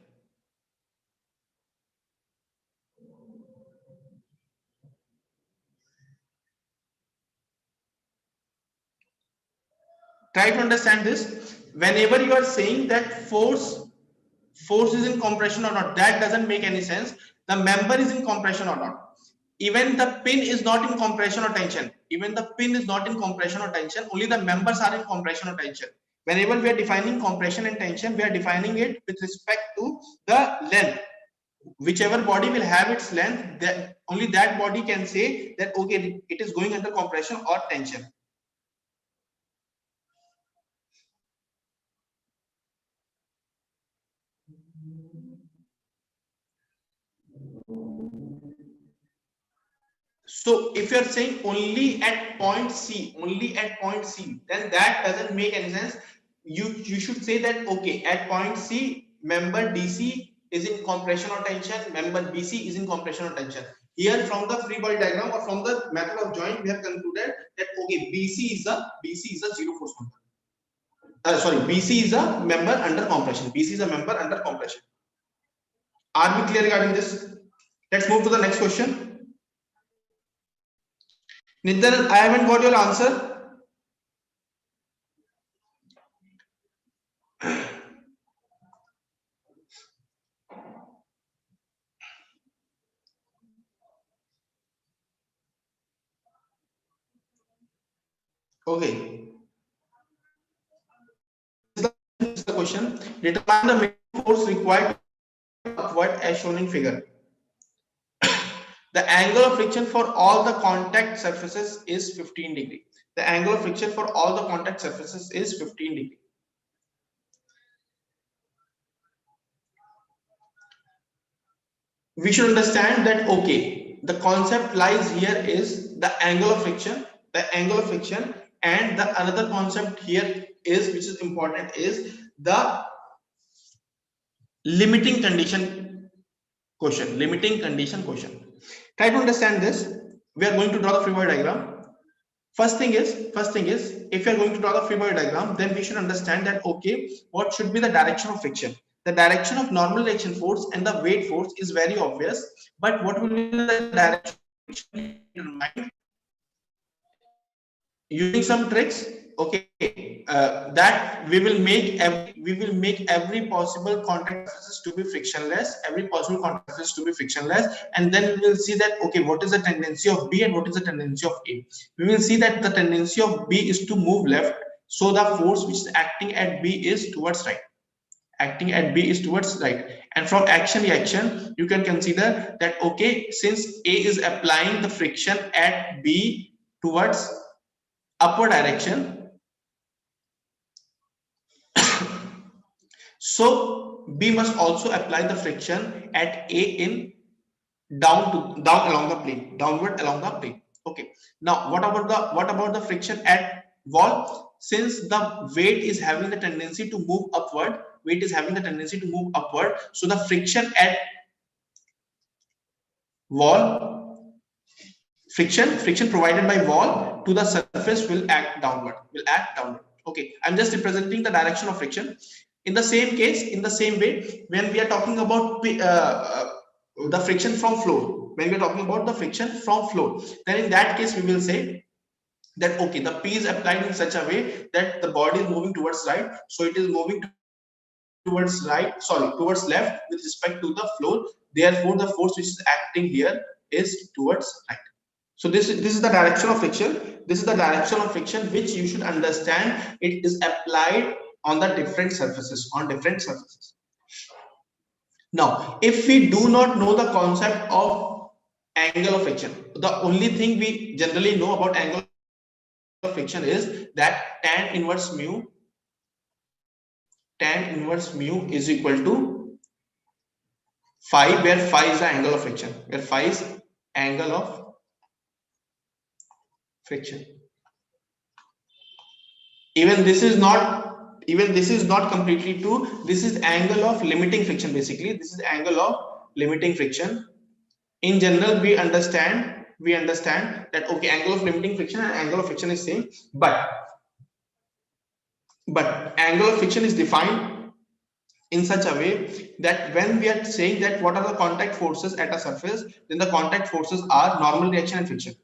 B: Try to understand this. Whenever you are saying that force is in compression or not, that doesn't make any sense. The member is in compression or not. Even the pin is not in compression or tension. Even the pin is not in compression or tension. Only the members are in compression or tension. Whenever we are defining compression and tension, we are defining it with respect to the length. Whichever body will have its length, that only that body can say that okay, it is going under compression or tension. So if you're saying only at point C, then that doesn't make any sense. You should say that okay, at point C, member DC is in compression or tension, member BC is in compression or tension. Here from the free body diagram or from the method of joint, we have concluded that okay, BC is a zero force member. Sorry, BC is a member under compression. BC is a member under compression. Are we clear regarding this? Let's move to the next question. Nityan, I haven't got your answer. Okay. This is the question. Determine the minimum force required upward as shown in figure. The angle of friction for all the contact surfaces is 15 degree. The angle of friction for all the contact surfaces is 15 degree. We should understand that okay, the concept lies here is the angle of friction, and the another concept here is, which is important, is the limiting condition question. Try to understand this. We are going to draw the free body diagram. First thing is, if you are going to draw the free body diagram, then we should understand that okay, what should be the direction of friction? The direction of normal reaction force and the weight force is very obvious, but what will be the direction of friction determined using some tricks. Okay, that we will make every possible contact surfaces to be frictionless, and then we will see that okay, what is the tendency of B and what is the tendency of A. We will see that the tendency of B is to move left, so the force which is acting at B is towards right. And from action reaction you can consider that okay, since A is applying the friction at B towards upward direction, so B must also apply the friction at A in down along the plane, downward along the plane. Okay, now what about the friction at wall? Since the weight is having the tendency to move upward, so the friction at wall, friction provided by wall to the surface will act downward, Okay, I'm just representing the direction of friction. In the same way, when we are talking about the friction from floor, then in that case we will say that okay, the P is applied in such a way that the body is moving towards right, so it is moving towards left with respect to the floor. Therefore, the force which is acting here is towards right. So this is the direction of friction. This is the direction of friction which you should understand. It is applied on the different surfaces. Now, if we do not know the concept of angle of friction, the only thing we generally know about angle of friction is that tan inverse mu is equal to phi, where phi is the angle of friction, Even this is not completely true. This is angle of limiting friction. Basically, this is angle of limiting friction. In general, we understand that okay, angle of limiting friction and angle of friction is same, but angle of friction is defined in such a way that when we are saying that what are the contact forces at a surface, then the contact forces are normal reaction and friction.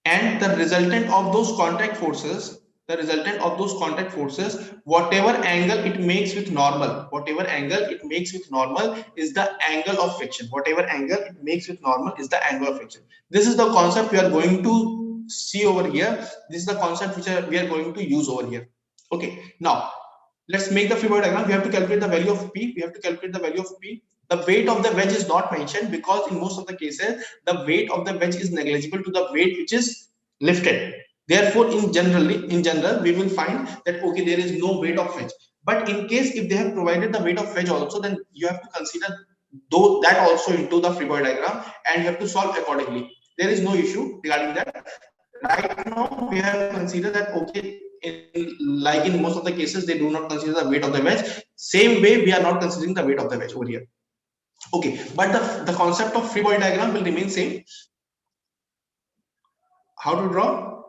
B: And the resultant of those contact forces, whatever angle it makes with normal, is the angle of friction. This is the concept we are going to see over here. This is the concept which we are going to use over here. Okay, now let's make the free body diagram. We have to calculate the value of P. The weight of the wedge is not mentioned because in most of the cases the weight of the wedge is negligible to the weight which is lifted. Therefore, in general, we will find that okay, there is no weight of wedge. But in case if they have provided the weight of wedge also, then you have to consider though that also into the free body diagram, and you have to solve accordingly. There is no issue regarding that. Right now, we have to consider that okay, like in most of the cases, they do not consider the weight of the wedge. Same way, we are not considering the weight of the wedge over here. Okay, but the concept of free body diagram will remain same. How to draw?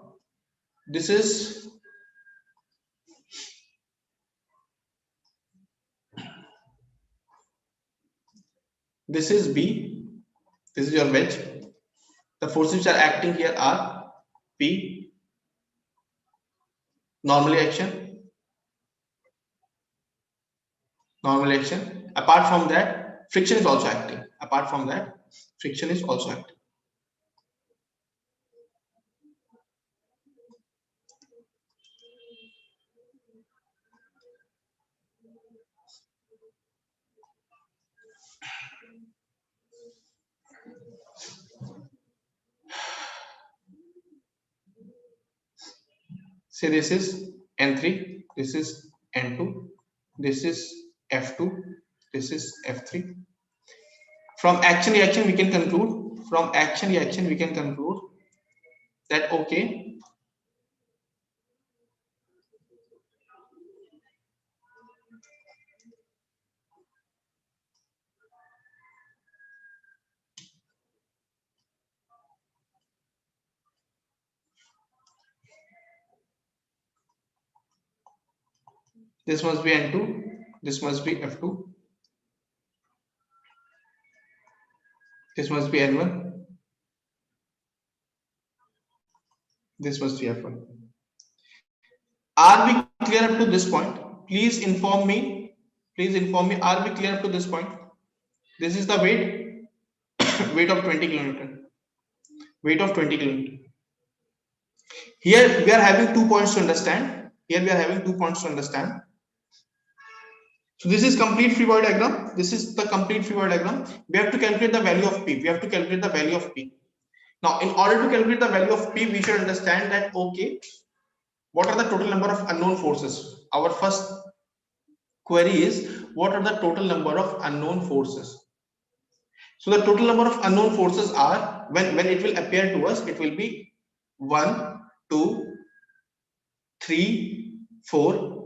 B: This is B. This is your wedge. The forces which are acting here are P, normal action. Apart from that, friction is also acting. Say this is N3, this is N2, this is F2, this is F3. From action reaction we can conclude that okay, This must be N2. This must be F2. This must be N1. This must be F1. Are we clear up to this point? Please inform me. Please inform me. Are we clear up to this point? This is the weight. Weight of 20 kilonewton. Weight of 20 kilonewton. Here we are having 2 points to understand. Here we are having 2 points to understand. So this is complete free body diagram. This is the complete free body diagram. We have to calculate the value of P. We have to calculate the value of P. Now, in order to calculate the value of P, we should understand that, okay, what are the total number of unknown forces? Our first query is, what are the total number of unknown forces? So the total number of unknown forces are, when it will appear to us, it will be 1, 2, 3, 4,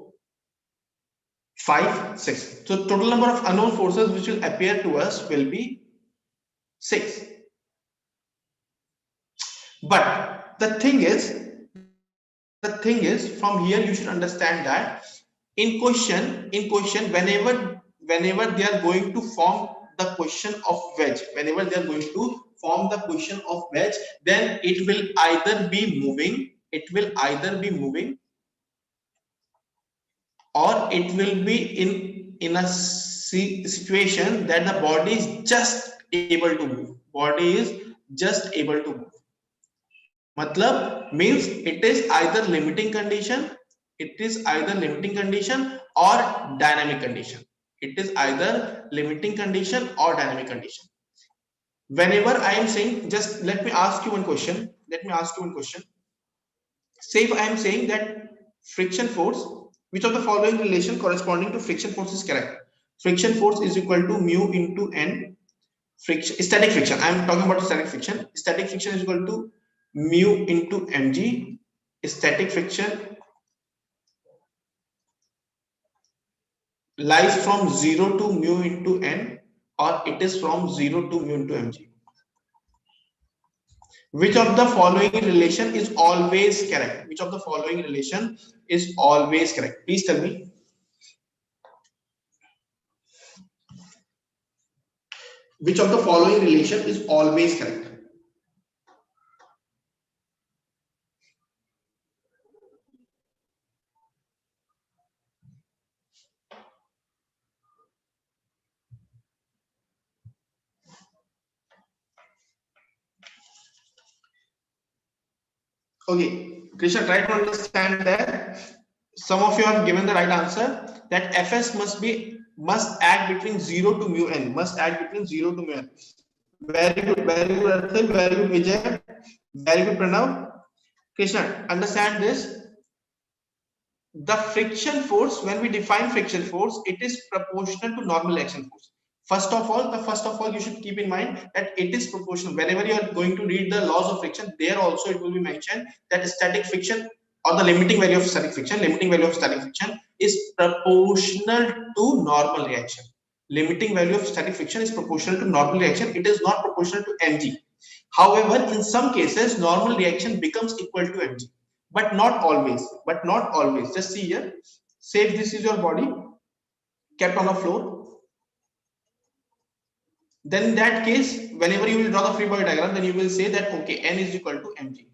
B: 5, 6. So total number of unknown forces which will appear to us will be 6. But the thing is, from here you should understand that in question, whenever they are going to form the question of wedge, then it will either be moving, or it will be in a situation that the body is just able to move. Matlab means it is either limiting condition, or dynamic condition. Whenever I am saying, just let me ask you one question. Say if I am saying that friction force, which of the following relation corresponding to friction force is correct? Friction force is equal to mu into n. Static friction. I am talking about static friction. Static friction is equal to mu into mg. Static friction lies from 0 to mu into n, or it is from 0 to mu into mg. Which of the following relation is always correct? Please tell me. Which of the following relation is always correct? Okay, Krishna, try to understand that. Some of you have given the right answer, that Fs must act between 0 to mu n. Very good, Arthur, very good, Vijay, very good, Pranav. Krishna, understand this. The friction force, when we define friction force, it is proportional to normal action force. First of all, you should keep in mind that it is proportional. Whenever you are going to read the laws of friction, there also it will be mentioned that static friction, or the limiting value of static friction is proportional to normal reaction. Limiting value of static friction is proportional to normal reaction. It is not proportional to mg. However, in some cases, normal reaction becomes equal to mg, but not always. Just see here. Say if this is your body kept on the floor, then in that case, whenever you will draw the free body diagram, then you will say that, okay, n is equal to mg.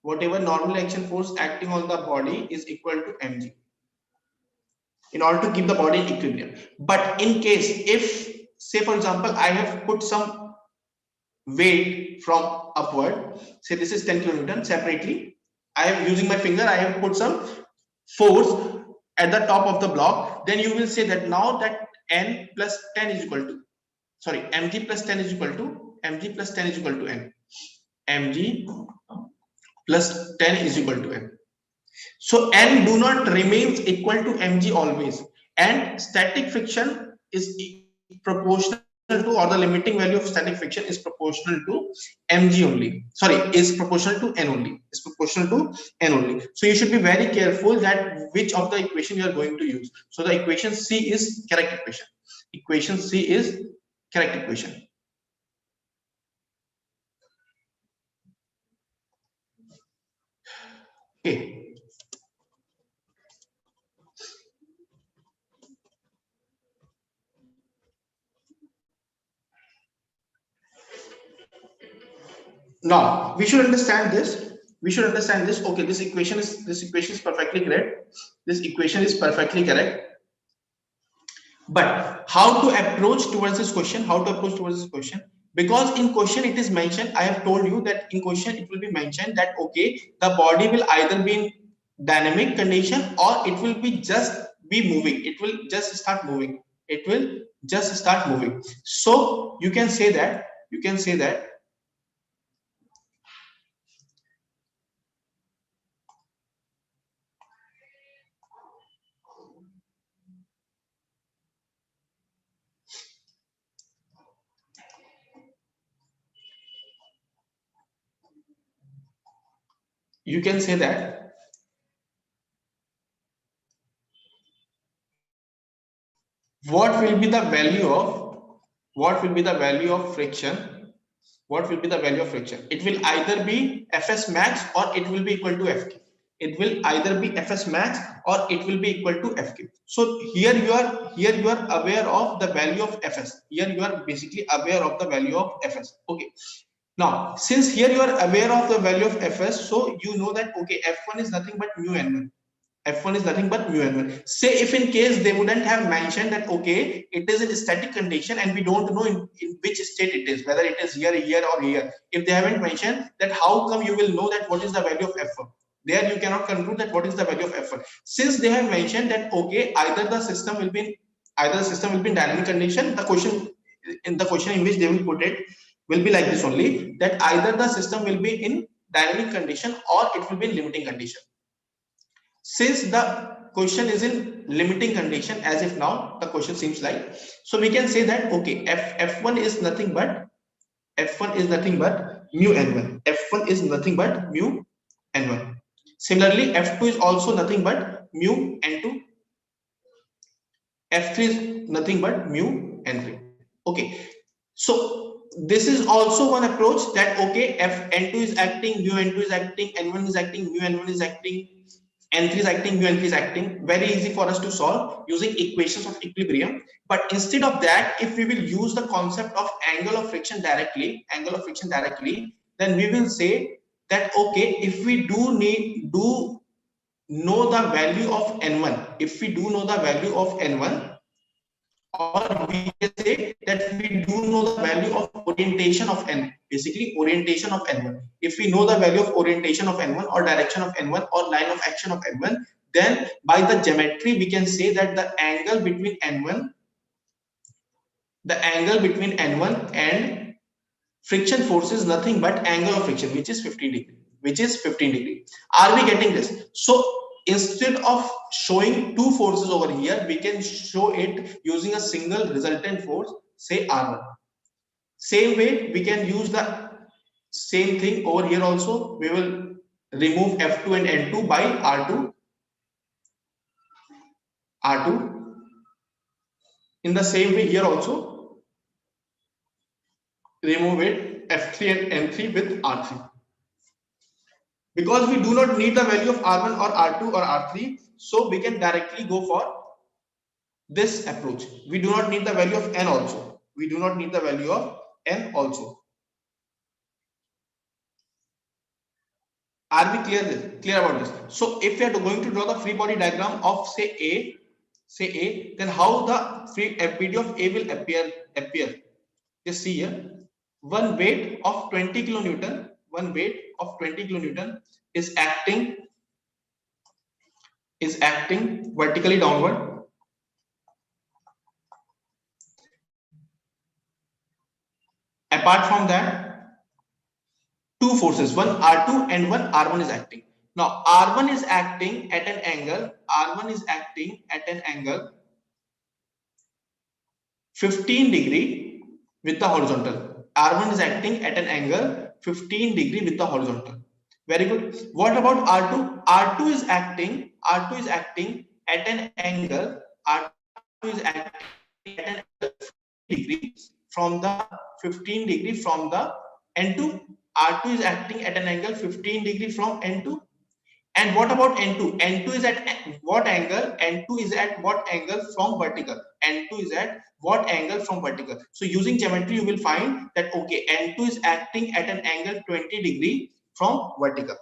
B: Whatever normal action force acting on the body is equal to mg, in order to keep the body in equilibrium. But in case, if, say for example, I have put some weight from upward, say this is 10 kilonewton, separately I am using my finger, I have put some force at the top of the block, then you will say that now that n plus 10 is equal to, sorry, mg plus 10 is equal to n. Mg plus 10 is equal to n. So n do not remains equal to mg always, and static friction is proportional to, or the limiting value of static friction is proportional to mg only. Sorry, is proportional to n only. So you should be very careful that which of the equation you are going to use. So the equation C is correct equation. Okay. Now we should understand this. We should understand this. Okay, this equation is perfectly correct. This equation is perfectly correct. But how to approach towards this question? How to approach towards this question? Because in question it is mentioned, I have told you that in question it will be mentioned that okay, the body will either be in dynamic condition or it will be just be moving. It will just start moving. It will just start moving. So you can say that. You can say that. You can say that what will be the value of friction? What will be the value of friction? It will either be Fs max or it will be equal to Fq. It will either be Fs max or it will be equal to Fq. So here you are aware of the value of Fs. Here you are basically aware of the value of Fs. Okay. Now, since here you are aware of the value of Fs, so you know that okay, F1 is nothing but mu n1. F1 is nothing but mu n1. Say if in case they wouldn't have mentioned that okay, it is in a static condition and we don't know in which state it is, whether it is here or here. If they haven't mentioned that, how come you will know that what is the value of F1? There you cannot conclude that what is the value of F1. Since they have mentioned that okay, either the system will be in dynamic condition, the question in which they will put it will be like this only, that either the system will be in dynamic condition or it will be in limiting condition. Since the question is in limiting condition, as if now the question seems like, so we can say that okay, f1 is nothing but mu n1. F1 is nothing but mu n1. Similarly, f2 is also nothing but mu n2. F3 is nothing but mu n3. Okay, so this is also one approach that okay, f n2 is acting, mu n2 is acting, n1 is acting, mu n1 is acting, n3 is acting, mu n3 is acting. Very easy for us to solve using equations of equilibrium. But instead of that, if we will use the concept of angle of friction directly, then we will say that okay, if we do know the value of n1, if we do know the value of n1, or we can say that we do know the value of orientation of n, basically orientation of n1. If we know the value of orientation of n1 or direction of n1 or line of action of n1, then by the geometry we can say that the angle between n1 and friction force is nothing but angle of friction, which is 15 degree. Are we getting this? So instead of showing two forces over here, we can show it using a single resultant force, say r1. Same way we can use the same thing over here also. We will remove f2 and n2 by r2. In the same way here also, remove it f3 and n3 with r3. Because we do not need the value of r1 or r2 or r3, so we can directly go for this approach. We do not need the value of n also. Are we clear about this? So if we are going to draw the free body diagram of say A, then how the free FBD of A will appear? Just see here. One weight of 20 kilonewton is acting vertically downward. Apart from that, two forces, one R2 and one R1 is acting. Now R1 is acting at an angle 15 degree with the horizontal. R1 is acting at an angle 15 degree with the horizontal. Very good. What about R2? R2 is acting at an angle. R2 is acting at an angle 15 degree from the N2. R2 is acting at an angle 15 degree from N2. And what about N2? N2 is at what angle? N2 is at what angle from vertical? N2 is at what angle from vertical? So using geometry, you will find that okay, N2 is acting at an angle 20 degree from vertical.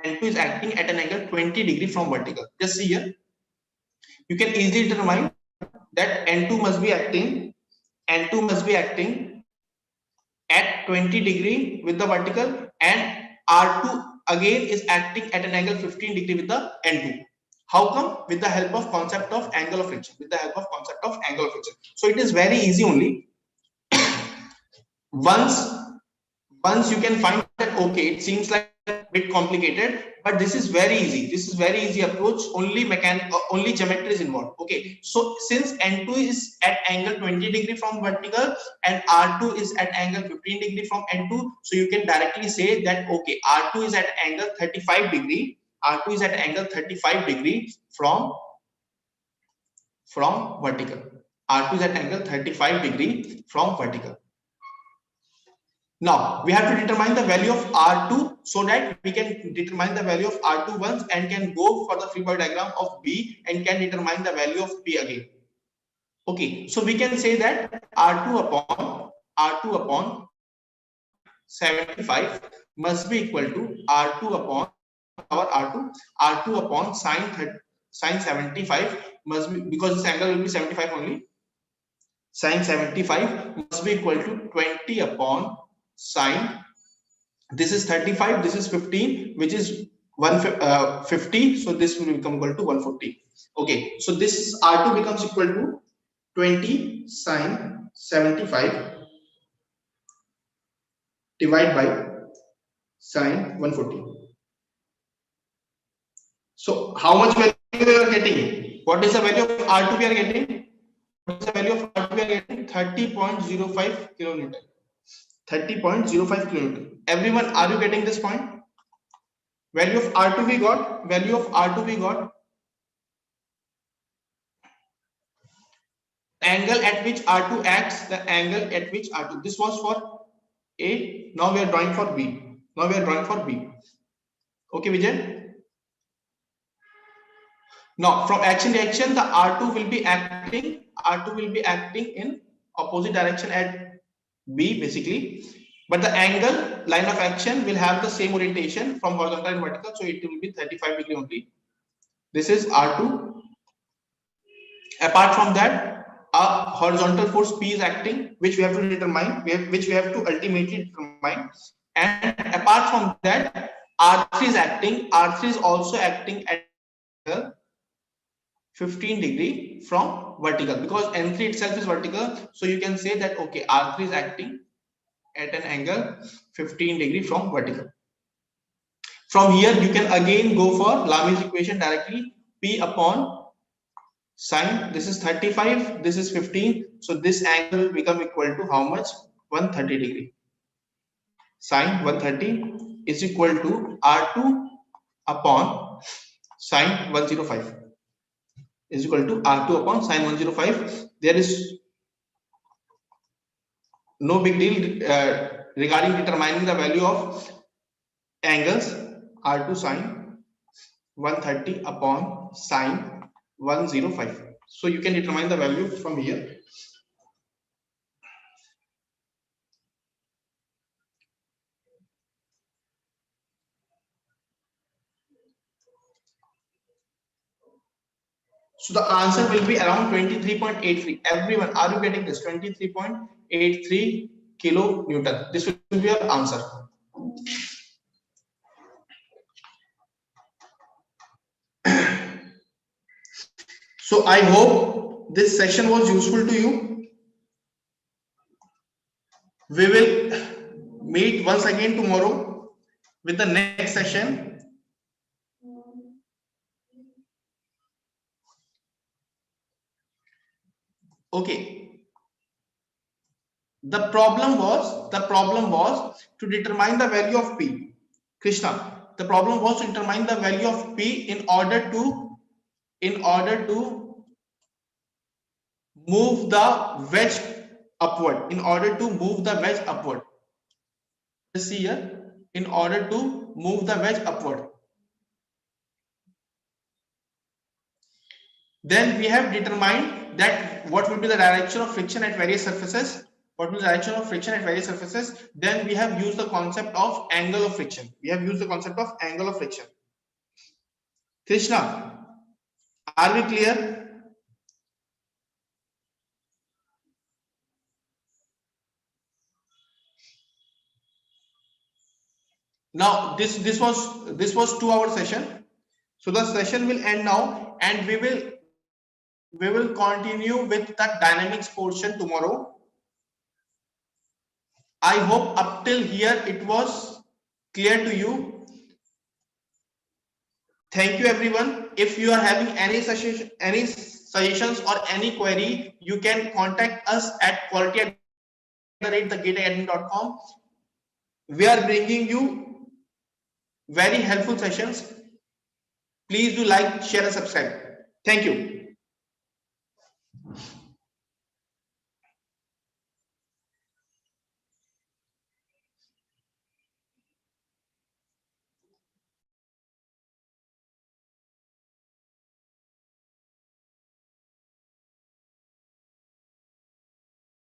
B: N2 is acting at an angle 20 degree from vertical. Just see here. You can easily determine that N2 must be acting. N2 must be acting at 20 degree with the vertical, and R2 again is acting at an angle 15 degree with the N2. How come? With the help of concept of angle of friction. With the help of concept of angle of friction. So it is very easy only. Once once you can find that okay, it seems like a bit complicated, but this is very easy. This is very easy approach. Only geometry is involved. Okay, so since N2 is at angle 20 degree from vertical and R2 is at angle 15 degree from N2, so you can directly say that okay, R2 is at angle 35 degree. R2 is at angle 35 degree from vertical. R2 is at angle 35 degree from vertical. Now we have to determine the value of R2 so that we can determine the value of R2 once and can go for the free body diagram of B and can determine the value of P again. Okay, so we can say that R2 upon 75 must be equal to R2 upon R2 upon sine 75 must be, because this angle will be 75 only. Sine 75 must be equal to 20 upon sine, this is 35, this is 15, which is 150, so this will become equal to 140. Okay, so this R2 becomes equal to 20 sine 75 divided by sine 140. So how much value we are getting? What is the value of R2 we are getting? What is the value of R2 we are getting? 30.05 kilonewton. 30.05 kilonewton. Everyone, are you getting this point? Value of R2 we got. Value of R2 we got. Angle at which R2 acts. The angle at which R2. This was for A. Now we are drawing for B. Now we are drawing for B. Okay, Vijay. Now from action reaction, the R2 will be acting. R2 will be acting in opposite direction at B basically. But the angle line of action will have the same orientation from horizontal and vertical, so it will be 35 degree only. This is R2. Apart from that, a horizontal force P is acting, which we have to determine, which we have to ultimately determine. And apart from that, R3 is acting. R3 is also acting at 15 degree from vertical, because N3 itself is vertical. So you can say that okay, R3 is acting at an angle 15 degree from vertical. From here you can again go for Lami's equation directly. P upon sine, this is 35, this is 15, so this angle will become equal to how much? 130 degree. Sine 130 is equal to R2 upon sine 105 is equal to R2 upon sine 105. There is no big deal regarding determining the value of angles. R2 sine 130 upon sine 105. So you can determine the value from here. So the answer will be around 23.83. Everyone, are you getting this? 23.83 kilonewton. This will be your answer. So I hope this session was useful to you. We will meet once again tomorrow with the next session. Okay. The problem was to determine the value of P. Krishna, the problem was to determine the value of P in order to move the wedge upward. In order to move the wedge upward. See here. In order to move the wedge upward. Then we have determined that what will be the direction of friction at various surfaces. What will be the direction of friction at various surfaces? Then we have used the concept of angle of friction. We have used the concept of angle of friction. Krishna, are we clear? Now this was 2-hour session. So the session will end now, and we will continue with the dynamics portion tomorrow. I hope up till here it was clear to you. Thank you everyone. If you are having any suggestions or any query, you can contact us at quality@thegateacademy.com. We are bringing you very helpful sessions. Please do like, share and subscribe. Thank you.